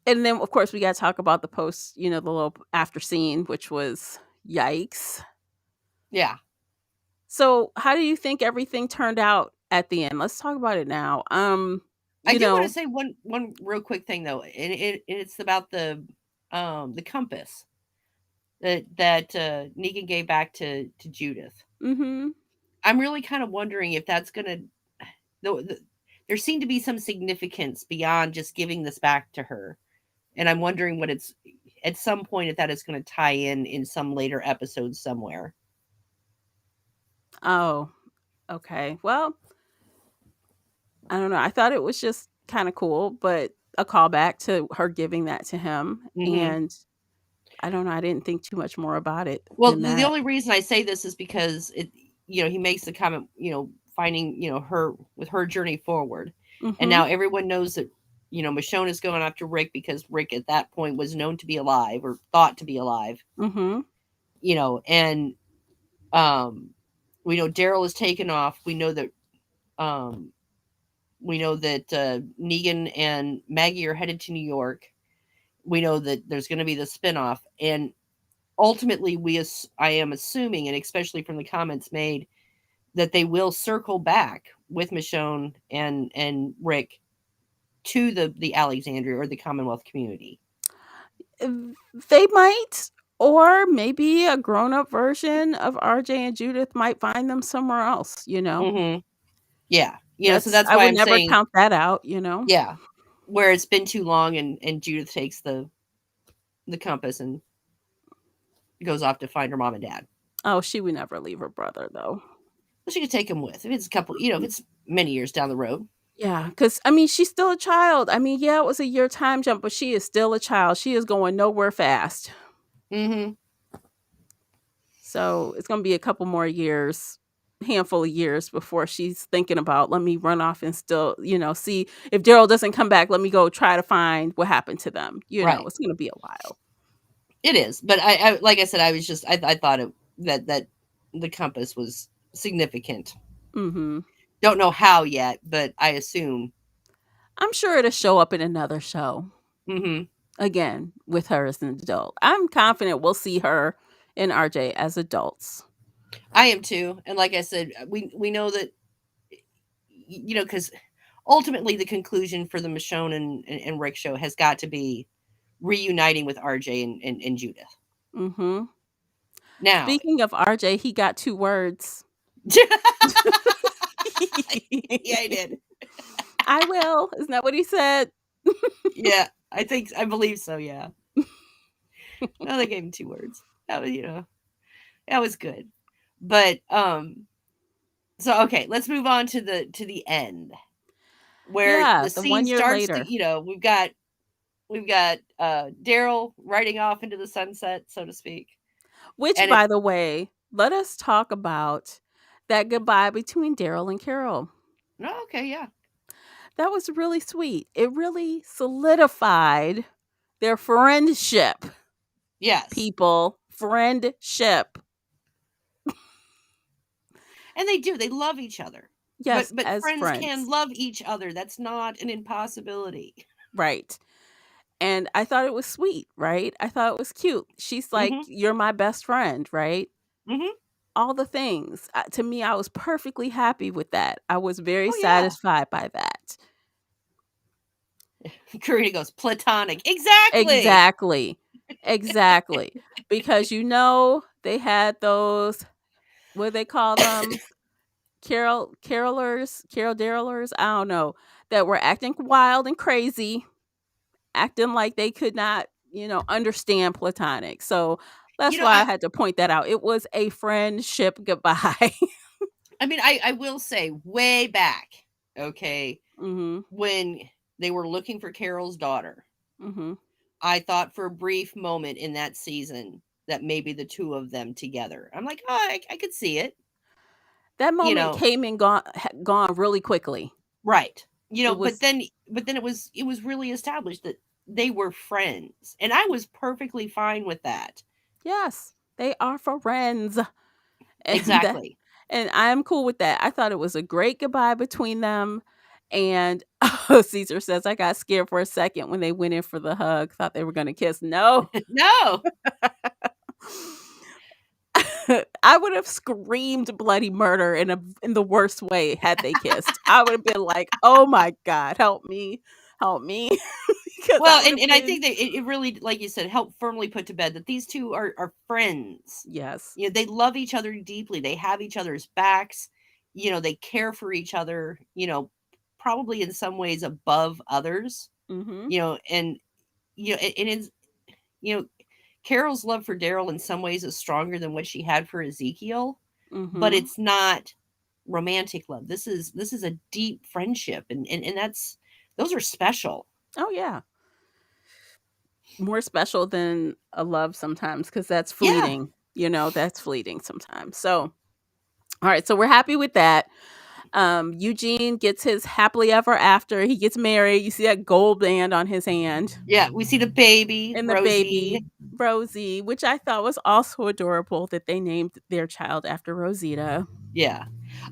And then of course we got to talk about the post, the little after scene, which was yikes. Yeah. So, how do you think everything turned out at the end? Let's talk about it now. I You do want to know, say one real quick thing though, and it's about the compass that Negan gave back to Judith. mhm. I'm really kind of wondering if that's gonna there seemed to be some significance beyond just giving this back to her, and I'm wondering what it's at some point if that is going to tie in some later episodes somewhere. Oh, okay. Well, I don't know. I thought it was just kind of cool, but a callback to her giving that to him, Hmm. and I don't know. I didn't think too much more about it Well, than the that. only reason I say this is because he makes the comment, finding, her with her journey forward. And Mhm. now everyone knows that, Michonne is going after Rick because Rick at that point was known to be alive or thought to be alive, Mhm. and um, we know Daryl is taken off. Um, we know that Negan and Maggie are headed to New York. We know that there's going to be the spinoff, and ultimately, I am assuming, and especially from the comments made, that they will circle back with Michonne and Rick to the Alexandria or the Commonwealth community. They might, or maybe a grown-up version of RJ and Judith might find them somewhere else. Hmm. Yeah, so That's that's I why would I'm never saying, count that out. yeah, where it's been too long, and Judith takes the compass and goes off to find her mom and dad. Oh, she would never leave her brother, though. Well, she could take him with if it's a couple, if it's many years down the road. Yeah, because I mean, she's still a child. I mean, yeah, it was a year time jump, but she is still a child. She is going nowhere fast. Hmm. So, it's gonna be a couple more years, handful of years before she's thinking about, "Let me run off and still, see if Daryl doesn't come back, let me go try to find what happened to them." Right. It's gonna be a while. It is, but I like I said, I thought that the compass was significant. Mhm. Don't know how yet, but I assume. I'm sure it'll show up in another show, Hmm. again, with her as an adult. I'm confident we'll see her and RJ as adults. I am too, and like I said, we know that because ultimately the conclusion for the Michonne and Rick show has got to be reuniting with RJ and Judith. Mhm. Now, Speaking of RJ, he got 2 words. yeah, I did. "I will." Isn't that what he said? Yeah, I believe so. Yeah, no, they gave him 2 words. That was that was good, but so okay, let's move on to the end where Yeah, the the 1 scene year starts to, later, we've got Daryl riding off into the sunset, so to speak. which, And by the way, let us talk about that goodbye between Daryl and Carol. oh, okay, yeah. That was really sweet. It really solidified their friendship, Yes. people. Friendship. And they do. They love each other. But Yes, but as friends can friends. love each other. That's not an impossibility. Right. And I thought it was sweet, right? I thought it was cute. She's like, Mhm. "You're my best friend," right? Mhm. All the things. To me, I was perfectly happy with that. I was very Oh yeah. satisfied by that. Karina goes platonic. Exactly. Exactly. Exactly. Because they had those, what do they call them? Carol Darylers? I don't know. that were acting wild and crazy, acting like they could not, understand platonic. So You that's know, why I had to point that out. It was a friendship goodbye. I mean, I will say way back, okay, Mhm. when they were looking for Carol's daughter, Mhm. I thought for a brief moment in that season that maybe the two of them together. I'm like, oh, I could see it, That you moment know, came and gone really quickly. right? You know, It but was then it was really established that they were friends, and I was perfectly fine with that. yes, they are friends. And that Exactly. and I'm cool with that. I thought it was a great goodbye between them, and Caesar says, "I got scared for a second when they went in for the hug, thought they were gonna kiss." No. No. I would have screamed bloody murder in the worst way had they kissed. I would have been like, "Oh my god, help me," because Well, I would have and I been think that it really, like you said, helped firmly put to bed that these two are friends. yes. You know, they love each other deeply. They have each other's backs. You know, they care for each other, probably in some ways above others, Mhm. and and it's, you know, Carol's love for Daryl in some ways is stronger than what she had for Ezekiel, but Mhm. it's not romantic love. This is a deep friendship, and that's those are special. Oh yeah. More special than a love sometimes because that's Yeah. fleeting, that's fleeting sometimes. So, all right, so we're happy with that. Eugene gets his happily ever after. He gets married. You see that gold band on his hand Yeah, we see the baby, and the Rosie. baby, Rosie, which I thought was also adorable that they named their child after Rosita. Yeah.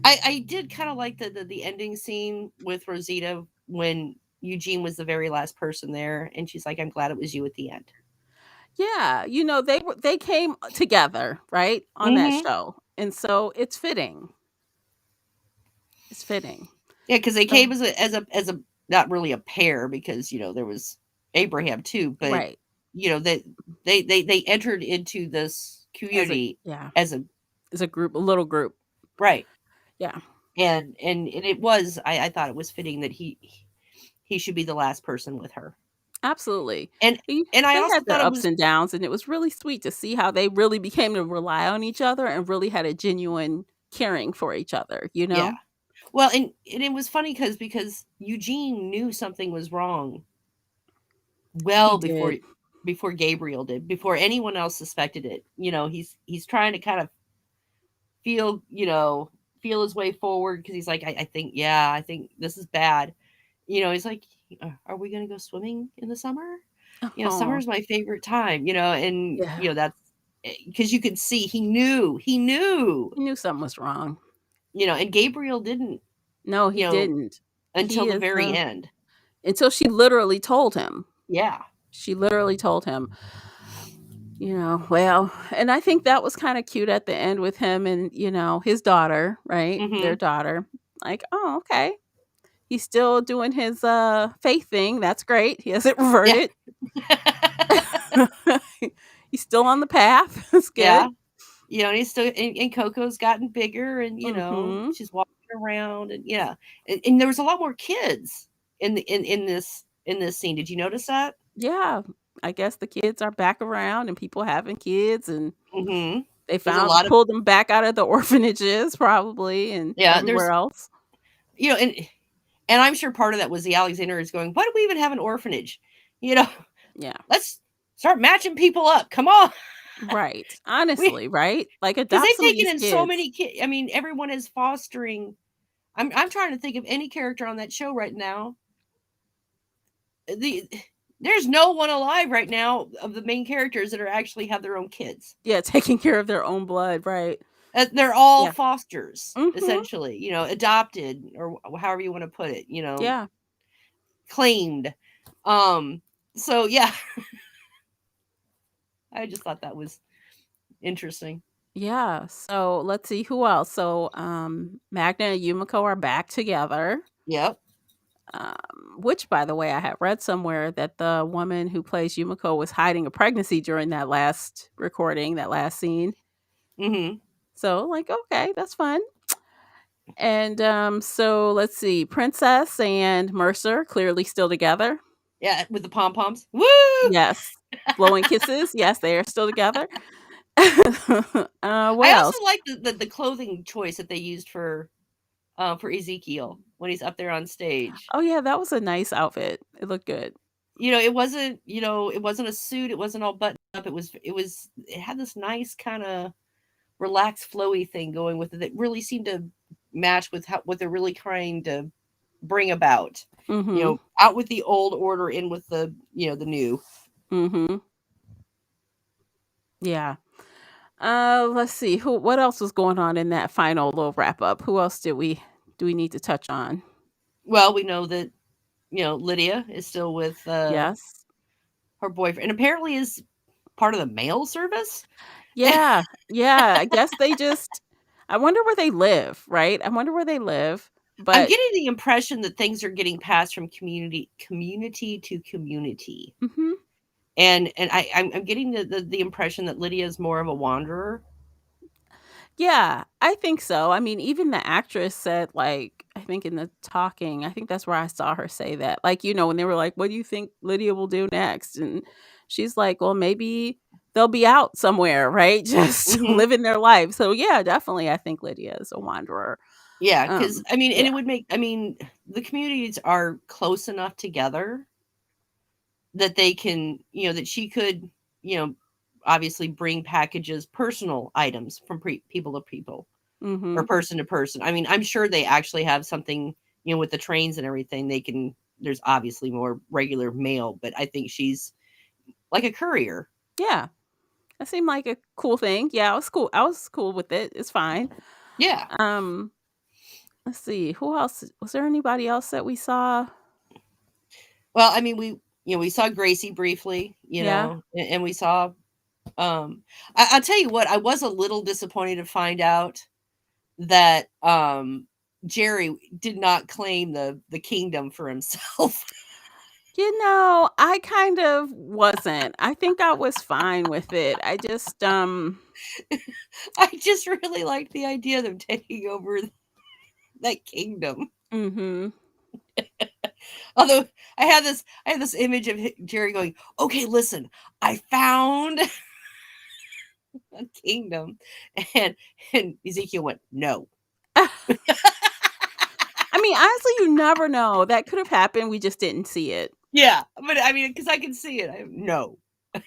I did kinda like the ending scene with Rosita when Eugene was the very last person there, and she's like, "I'm glad it was you at the end." Yeah, they came together, right, on that Mhm. show. And so it's fitting. It's fitting. Yeah, because they So came as a not really a pair because, there was Abraham too, but, right. they entered into this As a community yeah, as a as a group, a little group. right, Yeah, and it was I thought it was fitting that he should be the last person with her. absolutely. And They and I they also had thought their it ups was and downs, and it was really sweet to see how they really became to rely on each other and really had a genuine caring for each other, you yeah. know? Well, and it was funny because Eugene knew something was wrong He well before did. before Gabriel did, before anyone else suspected it. He's trying to kind of feel, feel his way forward because he's like, I think, yeah, I think this is bad. He's like, are we going to go swimming in the summer? Oh, Summer's my favorite time, and, yeah. that's because you could see he knew, He knew something was wrong. and Gabriel didn't, No, he you know, didn't. until He the is, very end. until she literally told him. Yeah. She literally told him. Well, and I think that was kinda cute at the end with him and, his daughter, right? Their Hmm. daughter. Like, "Oh, okay. He's still doing his, faith thing, that's great. He hasn't Yeah. reverted." He's still on the path, that's good. Yeah. And he's still and Coco's gotten bigger and, Mhm. she's walking around and yeah. And there was a lot more kids in this scene. Did you notice that? Yeah. I guess the kids are back around and people having kids, and Mhm. they There's a found lot of pulled them back out of the orphanages probably and yeah, everywhere else. and I'm sure part of that was the Alexander is going, "Why do we even have an orphanage?" You know, Yeah. let's start matching people up. Come on. Right. We Honestly, right? Like, because adopt they've some of taken these in so kids. many kids. I mean, everyone is fostering. I'm trying to think of any character on that show right now. The There's no one alive right now of the main characters that are actually have their own kids. Yeah, taking care of their own blood, right. They're all Yeah. fosters, Mhm. essentially, adopted or however you want to put it, Yeah. claimed. Um, so yeah, I just thought that was interesting. Yeah. So, let's see who else. So, Magna and Yumiko are back together. Yep. Which, by the way, I had read somewhere that the woman who plays Yumiko was hiding a pregnancy during that last recording, that last scene. Hmm. So, like, okay, that's fun. And so let's see, Princess and Mercer clearly still together. Yeah, with the pom poms. Woo! Yes. Blowing kisses. Yes, they are still together. What I also else? like the clothing choice that they used for Ezekiel when he's up there on stage. Oh yeah, that was a nice outfit. It looked good. It wasn't a suit, it wasn't all buttoned up. It had this nice kind of relaxed flowy thing going with it that really seemed to match with what they're really trying to bring about. Mhm. Out with the old order, in with the new. Mhm. Yeah. Let's see. What else was going on in that final little wrap up? Who else do we need to touch on? Well, we know that Lydia is still with Yes. her boyfriend, and apparently is part of the mail service. Yeah. Yeah, I guess they just I wonder where they live, right? I wonder where they live, I'm but getting the impression that things are getting passed from community to community. mhm. And I'm getting the impression that Lydia is more of a wanderer. Yeah, I think so. I mean, even the actress said, like, I think in the talking, I think that's where I saw her say that. Like, when they were like, "What do you think Lydia will do next?" And she's like, "Well, maybe they'll be out somewhere, right? Just Hmm. living their life." So, yeah, definitely, I think Lydia is a wanderer. Yeah, because I mean, and Yeah. it would make, I mean, the communities are close enough together that they can, that she could, you know, obviously bring packages, personal items from people to people, or Mhm. person to person. I mean, I'm sure they actually have something, with the trains and everything. There's obviously more regular mail, but I think she's like a courier. Yeah. That seemed like a cool thing. Yeah, I was cool. I was cool with it. It's fine. Yeah. Um, let's see. Who else? Was there anybody else that we saw? Well, I mean, we saw Gracie briefly, Yeah. and we saw, I'll tell you what, I was a little disappointed to find out that Jerry did not claim the kingdom for himself. I kind of wasn't. I think I was fine with it. I just I just really liked the idea of them taking over that kingdom. mhm. Although I had this image of Jerry going, "Okay, listen, I found a kingdom," and and Ezekiel went, "No." I mean, honestly, you never know. That could have happened. We just didn't see it. Yeah, but I mean, because I can see it. No,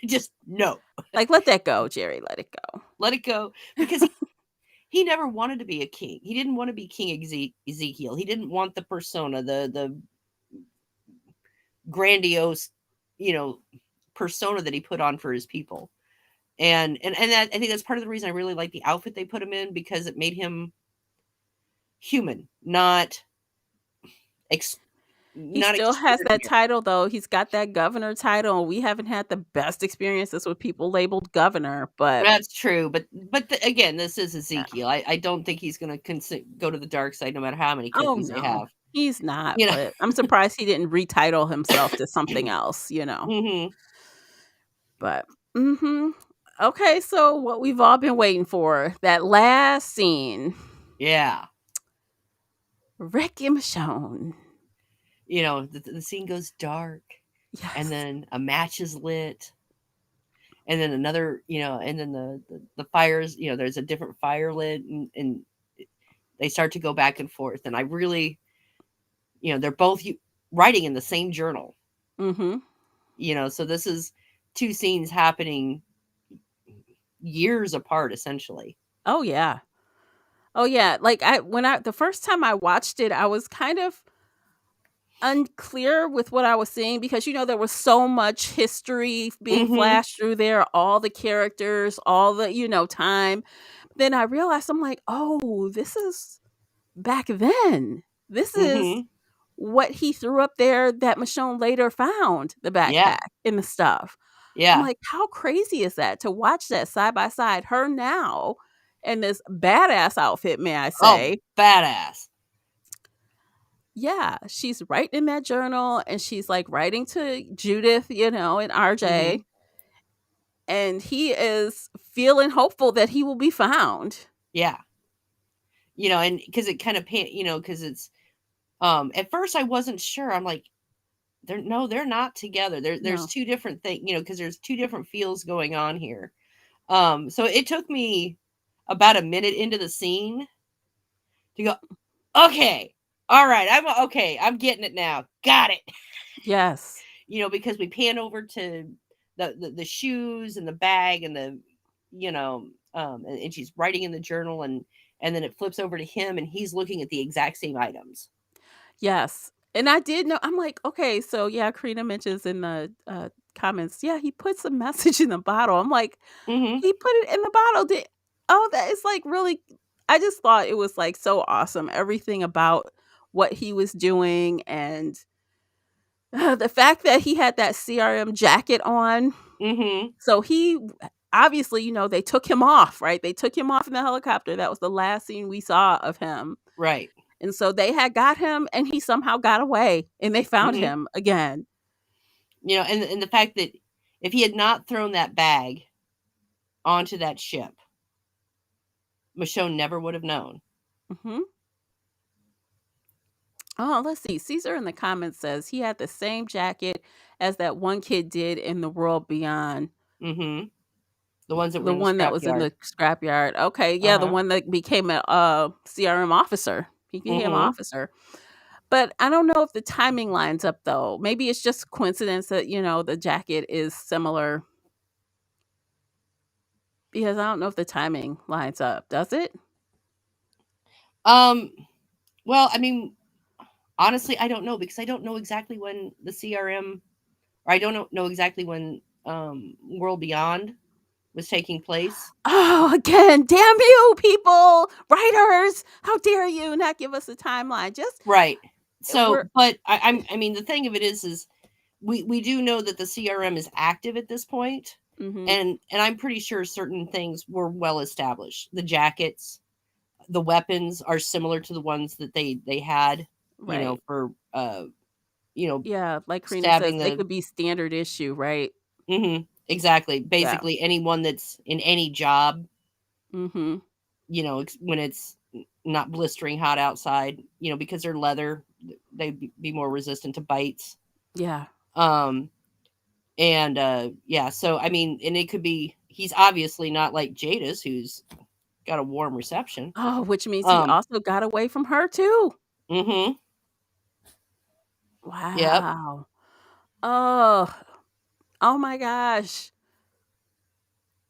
just no. Like, let that go, Jerry. Let it go. Let it go, because he never wanted to be a king. He didn't want to be King Ezekiel. He didn't want the persona, the grandiose, you know, persona that he put on for his people. And that, I think that's part of the reason I really like the outfit they put him in, because it made him human, ex, He not still has that extraordinary. title, though. He's got that governor title, and we haven't had the best experiences with people labeled governor, but That's true, but again, this is yeah. Ezekiel. I don't think he's going to go to the dark side, no matter how many Oh, cookies they no. have. He's not, You know. but I'm surprised he didn't retitle himself to something else. Hmm. But mhm. Okay, so what we've all been waiting for, that last scene. Yeah. Rick and Michonne. The scene goes dark, and Yes. then a match is lit, and then another, and then the fires, there's a different fire lit, and they start to go back and forth. And I really, they're both writing in the same journal, Mhm. so this is two scenes happening years apart, essentially. Oh, yeah. Oh, yeah. Like, the first time I watched it, I was kind of unclear with what I was seeing because, there was so much history being Hmm. flashed through there, all the characters, all the, time. Then I realized, I'm like, "Oh, this is back then. This is Hmm. what he threw up there that Michonne later found, the Yeah. backpack and the stuff." I'm Yeah. like, "How crazy is that to watch that side by side, her now in this badass outfit, may I Oh, say." badass. Yeah, she's writing in that journal and she's, like, writing to Judith, and RJ, Hmm. and he is feeling hopeful that he will be found. Yeah. and because it kind of because it's at first I wasn't sure. I'm like, they're not together. There's No. two different things, because there's two different feels going on here. So it took me about a minute into the scene to go, okay, all right, I'm getting it now. Got it. Yes. Because we pan over to the shoes and the bag and and she's writing in the journal, and then it flips over to him and he's looking at the exact same items. Yes. And I did know, I'm like, okay, so yeah, Karina mentions in the comments, yeah, he puts a message in the bottle. I'm like, Mm-hmm. he put it in the bottle. That is like really, I just thought it was like so awesome. Everything about what he was doing, and the fact that he had that CRM jacket on. Mm-hmm. So he obviously, they took him off, right? They took him off in the helicopter. That was the last scene we saw of him. Right. And so they had got him, and he somehow got away, and they found Mm-hmm. him again. And the fact that if he had not thrown that bag onto that ship, Michonne never would have known. Hmm. Oh, let's see. Caesar in the comments says he had the same jacket as that one kid did in the world beyond. Mm-hmm. The ones that were The in the one that was in scrapyard. the scrapyard. Okay, yeah, the Uh-huh. one that became a CRM officer. He became an Mm-hmm. officer. But I don't know if the timing lines up though. Maybe it's just coincidence that, the jacket is similar, because I don't know if the timing lines up. Does it? Um, well, I mean, honestly, I don't know because I don't know exactly when the CRM, or I don't know exactly when World Beyond was taking place. Oh, again, damn you people, writers. How dare you not give us a timeline? Just Right. we're So, but I mean, the thing of it is we do know that the CRM is active at this point, mhm, and I'm pretty sure certain things were well established. The jackets, the weapons are similar to the ones that they had, right. for you know, Yeah, like Karina says, stabbing they the. could be standard issue, right? Exactly. Yeah. Basically, anyone that's in any job, Mhm. when it's not blistering hot outside, because they're leather, they'd be more resistant to bites. Yeah. Um, and yeah, so I mean, and it could be he's obviously not like Jadis, who's got a warm reception. Oh, which means he Um, also got away from her too. mm-hmm. Yep. Wow. Oh. Oh my gosh.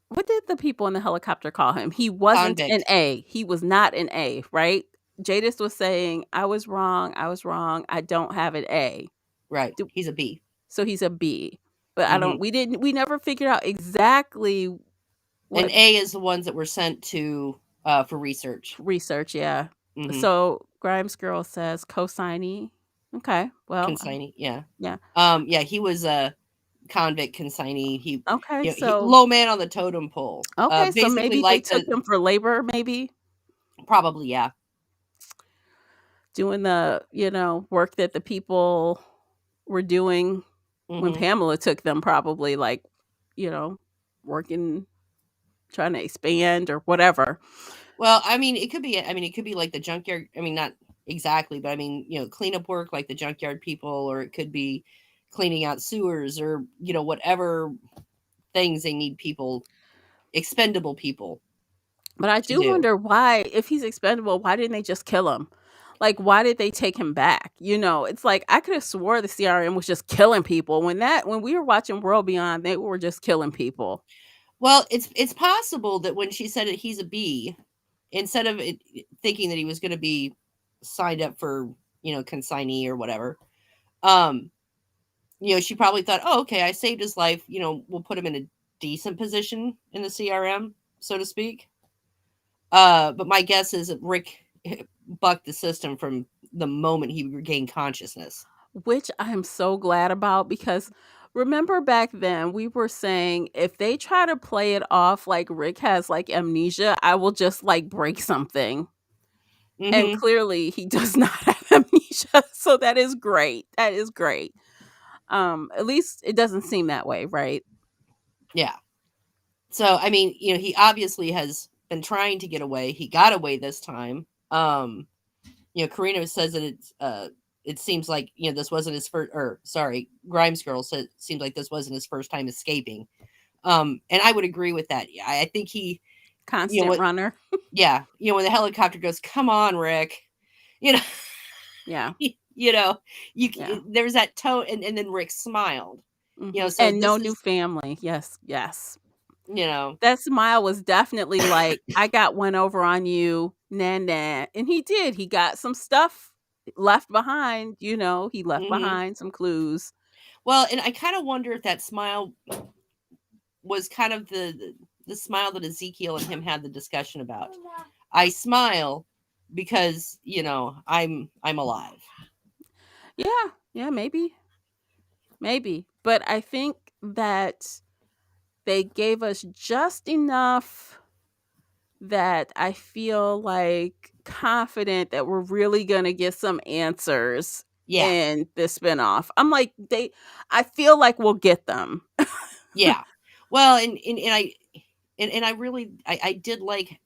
What did the people in the helicopter call him? He wasn't an Convict. A. He was not an A, right? Jadis was saying, I was wrong. I was wrong. I don't have an A. Right. Do- He's a B. So he's a B. But Mm-hmm. we never figured out exactly And what A is the ones that were sent to for research. research, yeah. Mm-hmm. So Grimes Girl says cosignee. Okay. Well, Consignee. Yeah. yeah. Yeah. He was a convict consignee. Okay. He So low man on the totem pole. so Basically maybe they like took him for labor, maybe probably, yeah. doing the, work that the people were doing when Hmm. Pamela took them, probably like, you know, working, trying to expand or whatever. Well, I mean, it could be like the junkyard. I mean, not exactly, but I mean, cleanup work like the junkyard people, or it could be cleaning out sewers, or whatever things they need people, expendable people But I to do do. wonder why, if he's expendable, why didn't they just kill him? Like, why did they take him back? It's like I could have swore the CRM was just killing people when we were watching World Beyond, they were just killing people. Well, it's possible that when she said it, he's a B, instead of thinking that he was going to be signed up for consignee or whatever. Um, she probably thought, oh, okay, I saved his life. We'll put him in a decent position in the CRM, so to speak. But my guess is that Rick bucked the system from the moment he regained consciousness. Which I am so glad about, because remember back then we were saying if they try to play it off like Rick has like amnesia, I will just like break something. And Mm-hmm. clearly he does not have amnesia. So that is great. That is great. At least it doesn't seem that way, right? Yeah. So I mean, he obviously has been trying to get away. He got away this time. Um, Karina says that it seems like this wasn't his first, or sorry, Grimes girl said it seems like this wasn't his first time escaping. And I would agree with that. Yeah, I think he, Constant what, runner. yeah, when the helicopter goes, come on, Rick, you know, Yeah. you know, Yeah. there's that tone, and then Rick smiled, so And no this new is, family. Yes, yes. you know, That smile was definitely like, "I got one over on you, nah, nah," and he did. He got some stuff left behind, he left hmm behind some clues. well, and I kind of wonder if that smile was kind of the smile that Ezekiel and him had the discussion about. I smile because I'm alive. Yeah, yeah, maybe, maybe. But I think that they gave us just enough that I feel like confident that we're really gonna get some answers Yeah, in the spinoff. I'm like, I feel like we'll get them. yeah. Well, and I really I did like,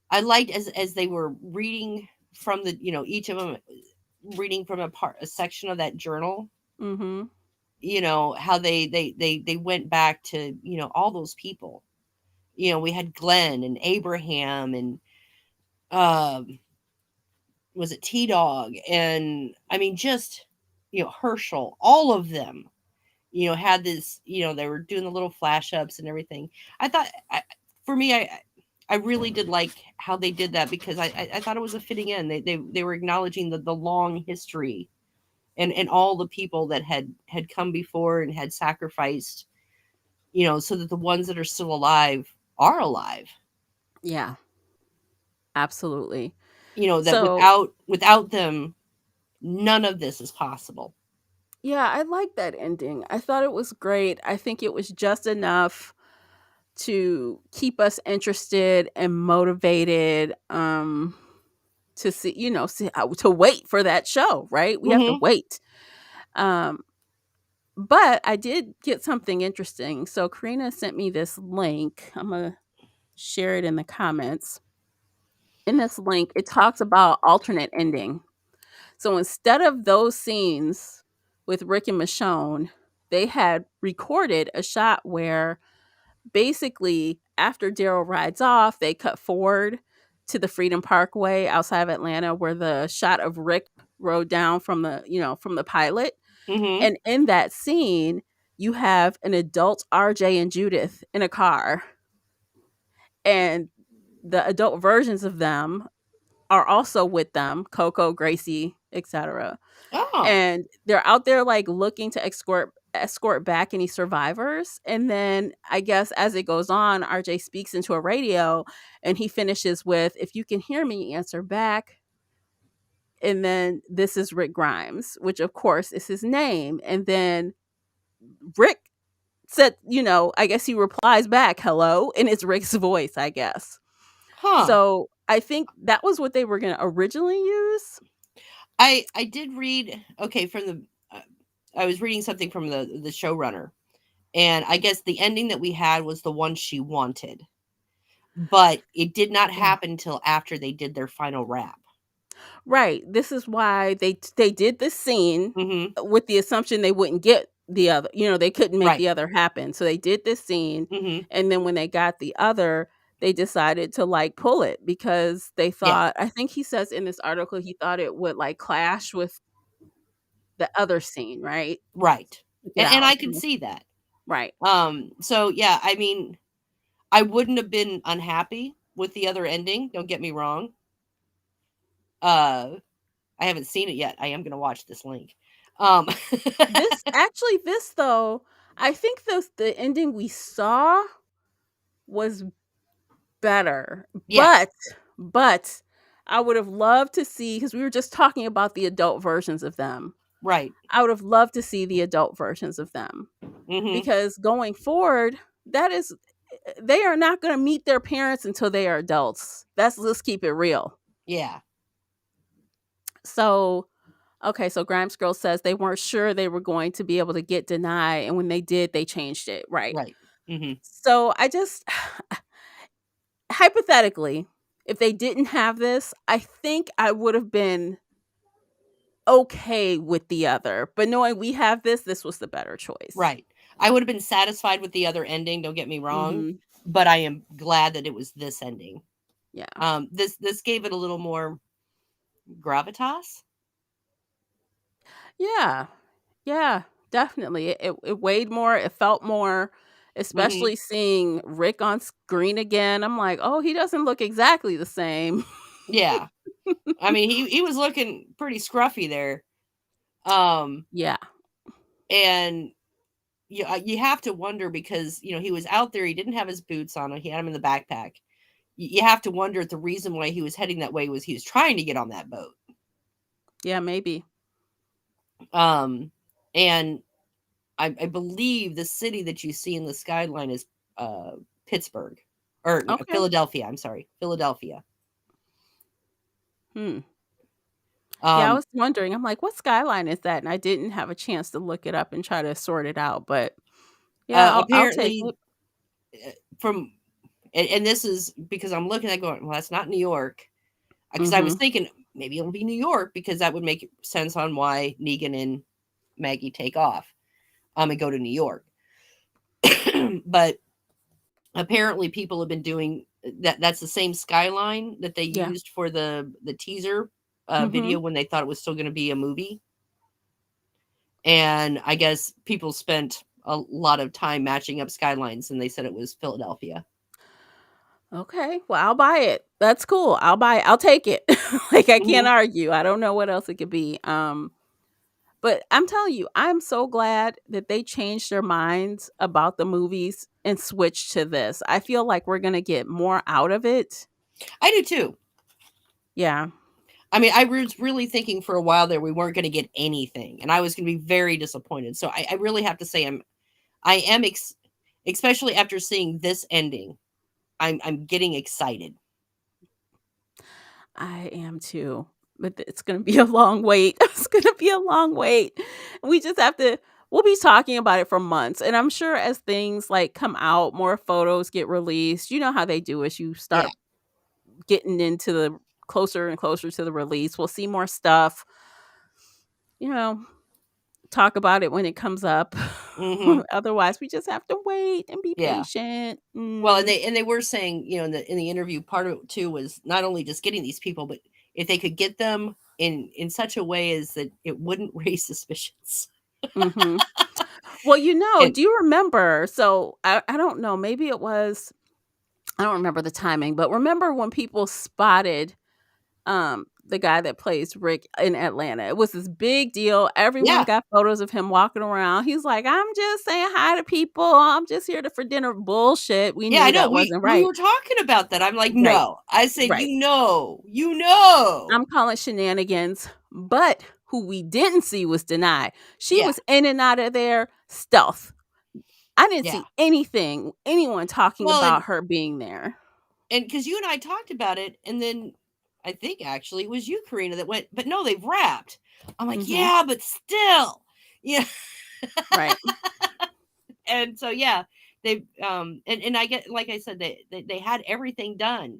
I liked as they were reading from the, each of them reading from a section of that journal. Mhm. How they went back to all those people. We had Glenn and Abraham and um was it T Dog, and I mean just Herschel, all of them had this, they were doing the little flash ups and everything. I thought, for me, I really did like how they did that, because I thought it was a fitting end. They were acknowledging the long history, and all the people that had come before and had sacrificed, so that the ones that are still alive are alive. Yeah, absolutely. That So, without them, none of this is possible. yeah, I like that ending. I thought it was great. I think it was just enough to keep us interested and motivated, to to wait for that show, right? We have to Hmm. wait. Um, but I did get something interesting. So Karina sent me this link. I'm gonna share it in the comments. In this link, it talks about alternate ending. So instead of those scenes with Rick and Michonne, they had recorded a shot where basically after Daryl rides off, they cut forward to the Freedom Parkway outside of Atlanta where the shot of Rick rode down from the pilot. Hmm. And in that scene, you have an adult RJ and Judith in a car, and the adult versions of them are also with them, Coco, Gracie, etc. Oh, And they're out there like looking to escort back any survivors. And then I guess as it goes on, RJ speaks into a radio and he finishes with, "If you can hear me, answer back." And then this is Rick Grimes, which of course is his name. And then Rick said, I guess he replies back, "Hello," and it's Rick's voice, I guess. huh. So I think that was what they were going to originally use. I did read, okay, from the I was reading something from the showrunner, and I guess the ending that we had was the one she wanted, but it did not Yeah. happen until after they did their final wrap. Right. This is why they did this scene Mhm. with the assumption they wouldn't get the other, they couldn't make Right. the other happen. So they did this scene, Mhm. and then when they got the other, they decided to like pull it because they Yeah. thought, I think he says in this article he thought it would like clash with the other scene, right? Right. Took it And out. I could see that. Right. So yeah, I mean, I wouldn't have been unhappy with the other ending, don't get me wrong. Uh I haven't seen it yet. I am going to watch this link. Um This though, I think the ending we saw was better. Yes. But I would have loved to see, because we were just talking about the adult versions of them. Right. I would have loved to see the adult versions of them, Mhm. because going forward, that is they are not going to meet their parents until they are adults. Let's keep it real. Yeah. So, okay, so Grimes Girl says they weren't sure they were going to be able to get denied, and when they did, they changed it. Right. Right. Mhm. So I just hypothetically, if they didn't have this, I think I would have been okay with the other. But knowing we have this, this was the better choice. Right. I would have been satisfied with the other ending, don't get me wrong, Mhm. but I am glad that it was this ending. Yeah. This gave it a little more gravitas. Yeah. Yeah, definitely. It weighed more, it felt more, Mhm. especially seeing Rick on screen again. I'm like, "Oh, he doesn't look exactly the same." Yeah. I mean, he was looking pretty scruffy there. Um, Yeah. and you have to wonder because, he was out there, he didn't have his boots on, he had them in the backpack. You have to wonder if the reason why he was heading that way was he was trying to get on that boat. Yeah, maybe. Um, and I believe the city that you see in the skyline is uh, Pittsburgh or no, Okay. Philadelphia. I'm sorry, Philadelphia. Hmm. Yeah, I Um, was wondering. I'm like, "What skyline is that?" And I didn't have a chance to look it up and try to sort it out, but yeah, I'll take apparently, it. from and this is because I'm looking at going, well, that's not New York. Because I was Mhm. thinking maybe it'll be New York because that would make sense on why Negan and Maggie take off and go to New York. But apparently people have been doing that's the same skyline that they Yeah. used for the teaser Mhm. video when they thought it was still going to be a movie. And I guess people spent a lot of time matching up skylines and they said it was Philadelphia. Okay. Well, I'll buy it. That's cool. I'll buy it. I'll take it. Like, I can't Hmm. argue. I don't know what else it could be. But I'm telling you, I'm so glad that they changed their minds about the movies and switched to this. I feel like we're gonna get more out of it. I do too. Yeah. I mean, I was really thinking for a while there we weren't going to get anything, and I was going to be very disappointed. So I really have to say I am especially after seeing this ending. I'm getting excited. I am too. But it's gonna be a long wait. It's gonna be a long wait. We just have to we'll be talking about it for months. And I'm sure as things like come out, more photos get released. You know how they do as you Yeah. start getting into the closer and closer to the release. We'll see more stuff, you know, talk about it when it comes up. Hmm. Otherwise, we just have to wait and be Yeah. patient. Well, and they were saying, in the interview, part of it too was not only just getting these people, but if they could get them in such a way as that it wouldn't raise suspicions. Mhm. Well, And do you remember? So I don't know, maybe it was I don't remember the timing, but remember when people spotted the guy that plays Rick in Atlanta? It was this big deal. Everyone yeah, got photos of him walking around. He's like, "I'm just saying hi to people. I'm just here to for dinner." Bullshit. We yeah, I knew know. that We wasn't we right. were talking about that. I'm like, Right. no. I said, Right. you know. I'm calling shenanigans, but who we didn't see was Denied. She Yeah, was in and out of there stealth. I didn't yeah. see anyone talking Well, about and her being there. because you and I talked about it, and then I think actually it was you, Karina, that went, but no, they've wrapped. I'm like, Mhm. yeah, but still, yeah. Right. And so yeah, they and I get like I said, they had everything done.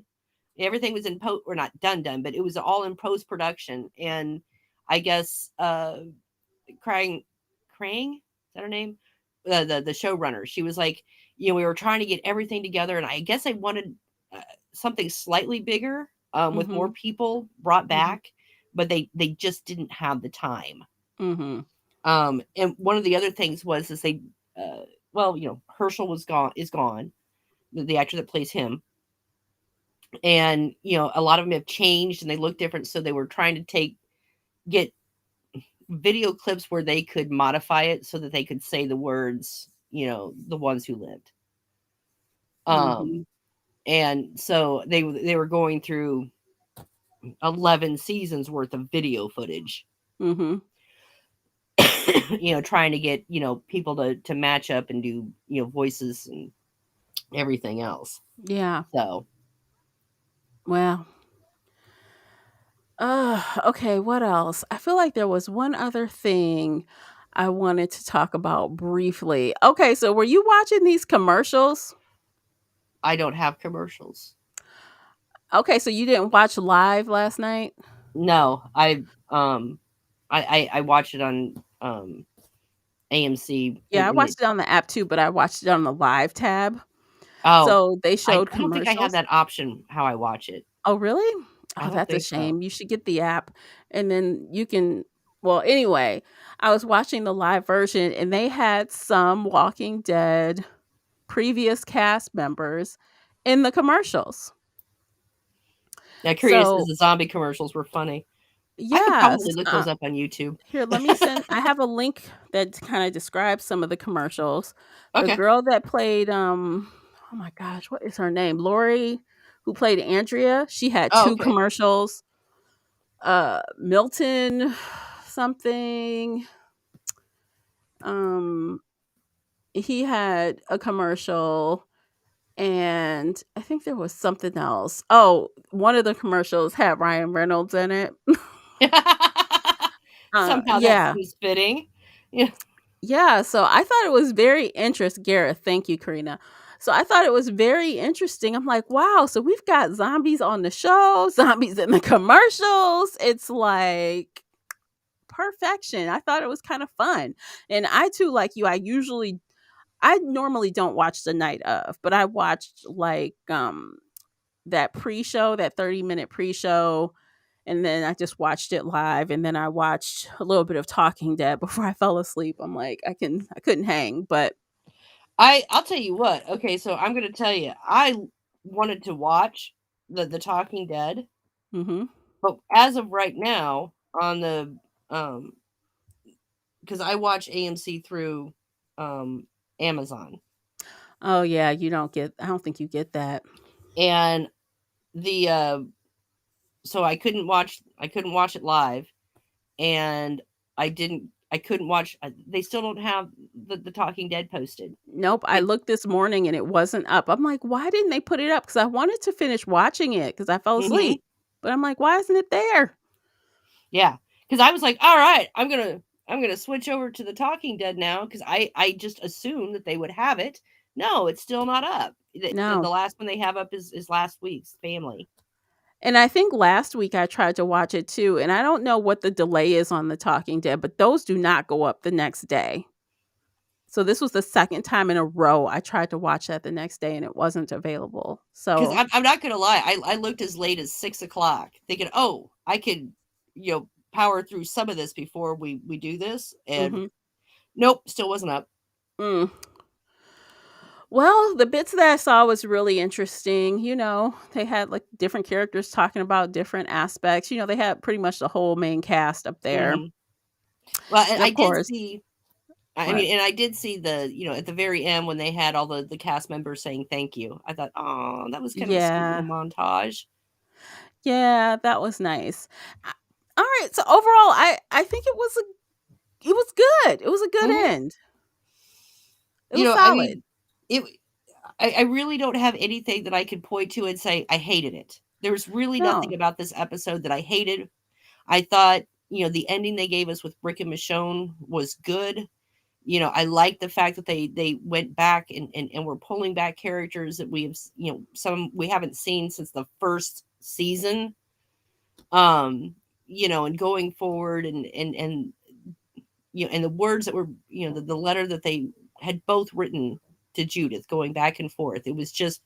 Everything was in post or not done, but it was all in post production. And I guess Krang Krang, is that her name? The showrunner. She was like, we were trying to get everything together, and I guess I wanted uh, something slightly bigger, with more Mhm. people brought Mhm. back, but they just didn't have the time. Mhm. And one of the other things was is they, uh, well, Herschel is gone, the actor that plays him, and a lot of them have changed and they look different, so they were trying to get video clips where they could modify it so that they could say the words, the ones who lived. Mhm. Um, and so they were going through 11 seasons worth of video footage, Mhm. trying to get, people to match up and do, voices and everything else. Yeah. So Well, okay, what else? I feel like there was one other thing I wanted to talk about briefly. Okay, so were you watching these commercials? I don't have commercials. Okay, so you didn't watch live last night? No, I watched it on AMC Yeah, I in the watched it on the app too, but I watched it on the live tab. oh, So they showed I don't think I have commercials. that option how I watch it. Oh, really? I Oh, don't that's a think so. shame. You should get the app and then you can well, anyway, I was watching the live version and they had some Walking Dead previous cast members in the commercials. Now, curious as So, the zombie commercials were funny. I could yes, probably look those up on YouTube. here, let me send I have a link that kinda describes some of the commercials. The Okay. girl that played, oh my gosh, what is her name? Lori, who played Andrea, she had Oh, 2 okay. commercials. Milton something, um, he had a commercial, and I think there was something else. Oh, one of the commercials had Ryan Reynolds in it. Somehow that Yeah. seems fitting. Yeah. Yeah, so I thought it was very interest Gareth, thank you, Karina. So I thought it was very interesting. I'm like, "Wow, so we've got zombies on the show, zombies in the commercials." It's like perfection. I thought it was kind of fun. And I too, like you, I normally don't watch the night of, but I watched like that pre-show, that 30-minute pre-show, and then I just watched it live, and then I watched a little bit of Talking Dead before I fell asleep. I'm like, I couldn't hang, but I'll tell you what. Okay, so I'm gonna tell you, wanted to watch the Talking Dead, mhm. but as of right now, on the um, because I watch AMC through Amazon, Oh yeah, you don't get I don't think you get that. and the so I couldn't watch it live, and I couldn't watch. They still don't have the Talking Dead posted. Nope, I It looked this morning and it wasn't up. I'm like, "Why didn't they put it up?" Cuz I wanted to finish watching it cuz I fell Mhm. asleep. But I'm like, "Why isn't it there?" Yeah, because I was like, all right, I'm gonna switch over to the Talking Dead now because I just assumed that they would have it. No, it's still not up. The No. last one they have up is last week's Family. And I think last week I tried to watch it too, and I don't know what the delay is on The Talking Dead, but those do not go up the next day. So this was the second time in a row I tried to watch that the next day and it wasn't available. Because So, I'm not gonna lie, I looked as late as 6 o'clock, thinking, oh, I could power through some of this before we do this, and mhm. nope, still wasn't up. Mm. Well, the bits that I saw was really interesting. They had like different characters talking about different aspects. They had pretty much the whole main cast up there. Hmm. Well, and And of course, what? I did see at the very end when they had all the cast members saying thank you. I thought, oh, that was kind of a sweet little Yeah. montage. Yeah, that was nice. I- All right, so overall I think it was good. It was a good Hmm. end. It was I solid. mean, it. I really don't have anything that I could point to and say I hated it. There's really nothing No. about this episode that I hated. I thought, the ending they gave us with Rick and Michonne was good. I like the fact that they went back and were pulling back characters that we have, some we haven't seen since the first season. Um, and going forward and and the words that were, the letter that they had both written to Judith going back and forth. It was just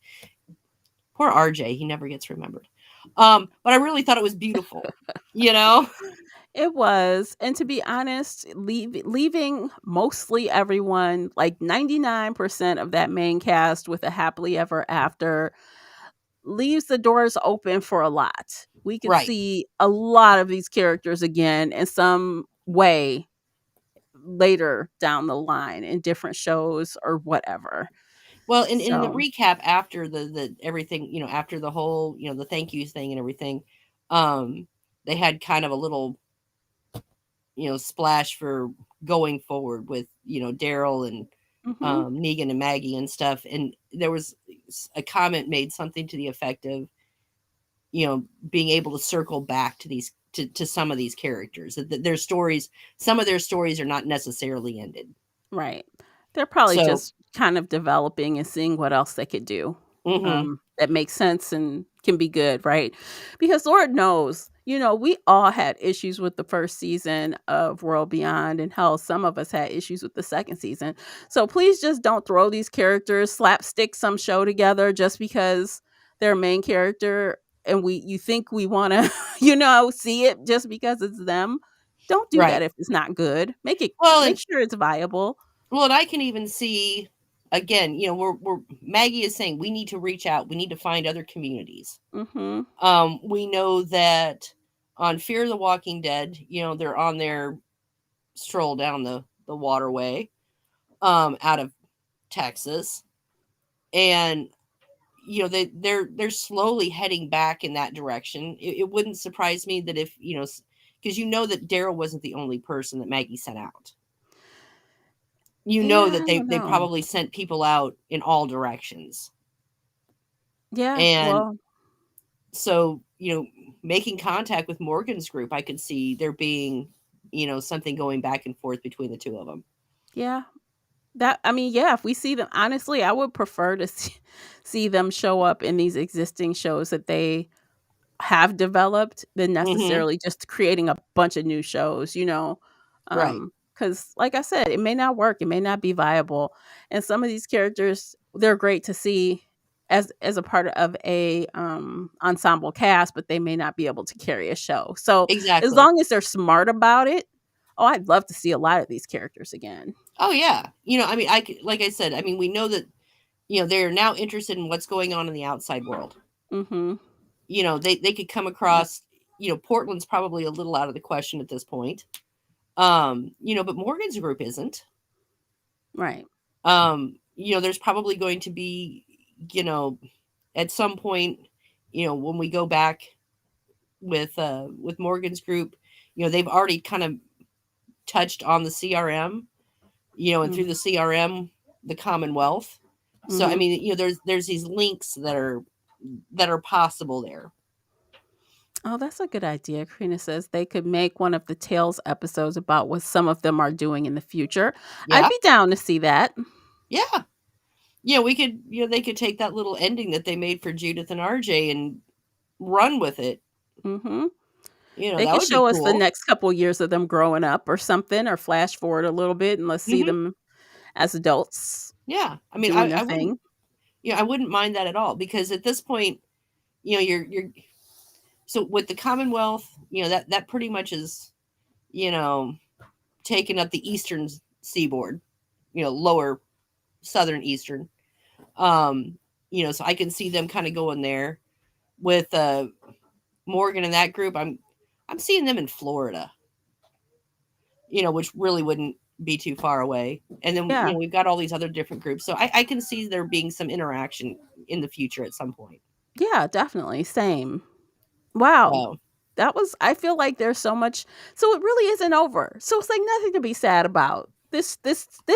poor RJ, he never gets remembered. But I really thought it was beautiful, you know? It was, and to be honest, leaving mostly everyone, like 99% of that main cast with a happily ever after, leaves the doors open for a lot. We could Right. see a lot of these characters again in some way later down the line in different shows or whatever. Well, in the So, recap after the everything, after the whole, the thank you thing and everything, um, they had kind of a little, splash for going forward with, Daryl and mhm, Negan and Maggie and stuff. And there was a comment made something to the effect of, being able to circle back to these to some of these characters. That their stories, some of their stories are not necessarily ended. right. They're probably So, just kind of developing and seeing what else they could do, mhm. that makes sense and can be good, right? Because Lord knows, we all had issues with the first season of World Beyond, and hell, some of us had issues with the second season. So please just don't throw these characters, slapstick some show together just because they're a main character and you think we want to, see it just because it's them. Don't do that Right. if it's not good. Well, Make sure it's viable. and I can even see again, we're Maggie is saying we need to reach out. We need to find other communities. Mhm. We know that on Fear the Walking Dead, they're on their stroll down the waterway out of Texas, and they're slowly heading back in that direction. It wouldn't surprise me that if because that Daryl wasn't the only person that Maggie sent out. Yeah, That I don't they know. probably sent people out in all directions, Yeah, and well, so making contact with Morgan's group, I could see there being something going back and forth between the two of them. yeah. Yeah, if we see them, honestly, I would prefer to see them show up in these existing shows that they have developed than Hmm. necessarily just creating a bunch of new shows, Right. Because like I said, it may not work, it may not be viable, and some of these characters, they're great to see as a part of a ensemble cast, but they may not be able to carry a show. So as Exactly. long as they're smart about it, oh, I'd love to see a lot of these characters again. Oh yeah. Like I said, we know that they're now interested in what's going on in the outside world. Mhm. They could come across, Portland's probably a little out of the question at this point. But Morgan's group isn't. Right. There's probably going to be, you know, at some point, when we go back with Morgan's group, they've already kind of touched on the CRM, and through Mm. the CRM, the Commonwealth. So Mhm. there's these links that are possible there. Oh, that's a good idea. Karina says they could make one of the Tales episodes about what some of them are doing in the future. I'd Yeah. be down to see that. Yeah. We could, they could take that little ending that they made for Judith and RJ and run with it. Mhm. They That could would be show us the cool. next couple years of them growing up or something, or flash forward a little bit and let's see Hmm. them as adults Yeah. doing their I wouldn't, thing. I wouldn't mind that at all because at this point, you're so with the Commonwealth, that pretty much is, you know, taking up the eastern seaboard, lower southern eastern. Um, so I can see them kind of going there with Morgan and that group. I'm seeing them in Florida, which really wouldn't be too far away. And then Yeah. we've got all these other different groups, so I can see there being some interaction in the future at some point. Yeah, definitely. Same. Wow. So I feel like there's so much, so it really isn't over. So it's like nothing to be sad about. This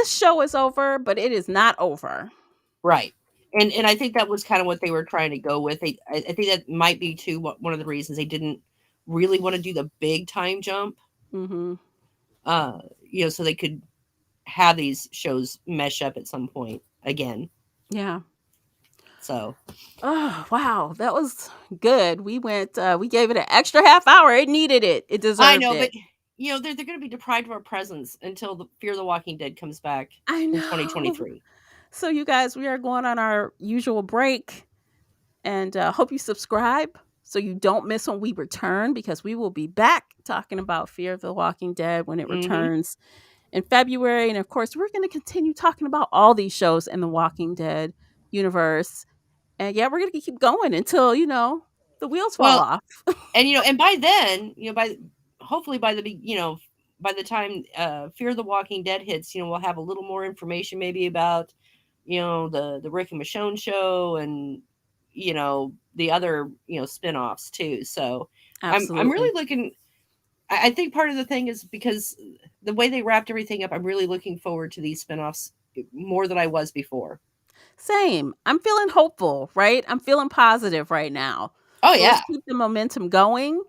show is over, but it is not over. right. And I think that was kind of what they were trying to go with. I think that might be too one of the reasons they didn't really want to do the big time jump. Mhm. So they could have these shows mesh up at some point again. Yeah. So Oh, wow. That was good. We gave it an extra half hour. It needed it. It I deserved know, it. but they're going to be deprived of our presence until the Fear the Walking Dead comes back I in know. 2023. So you guys, we are going on our usual break, and hope you subscribe so you don't miss when we return, because we will be back talking about Fear of the Walking Dead when it Hmm. returns in February. And of course, we're going to continue talking about all these shows in the Walking Dead universe. And yeah, we're going to keep going until, the wheels fall Well, off. and by then, by hopefully by by the time Fear the Walking Dead hits, we'll have a little more information maybe about the Rick and Michonne show and the other spin-offs too. So I'm really Absolutely. looking. I think part of the thing is because the way they wrapped everything up, I'm really looking forward to these spin-offs more than I was before. Same. I'm feeling hopeful, right? I'm feeling positive right now. Oh So let's yeah. keep the momentum going.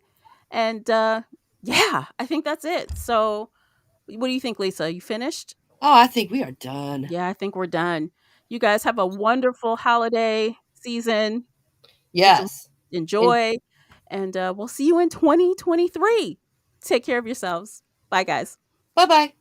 And yeah, I think that's it. So what do you think, Lisa? You finished? Oh, I think we are done. Yeah, I think we're done. You guys have a wonderful holiday season. Get some Yes. And enjoy, and we'll see you in 2023. Take care of yourselves. Bye, guys. bye bye.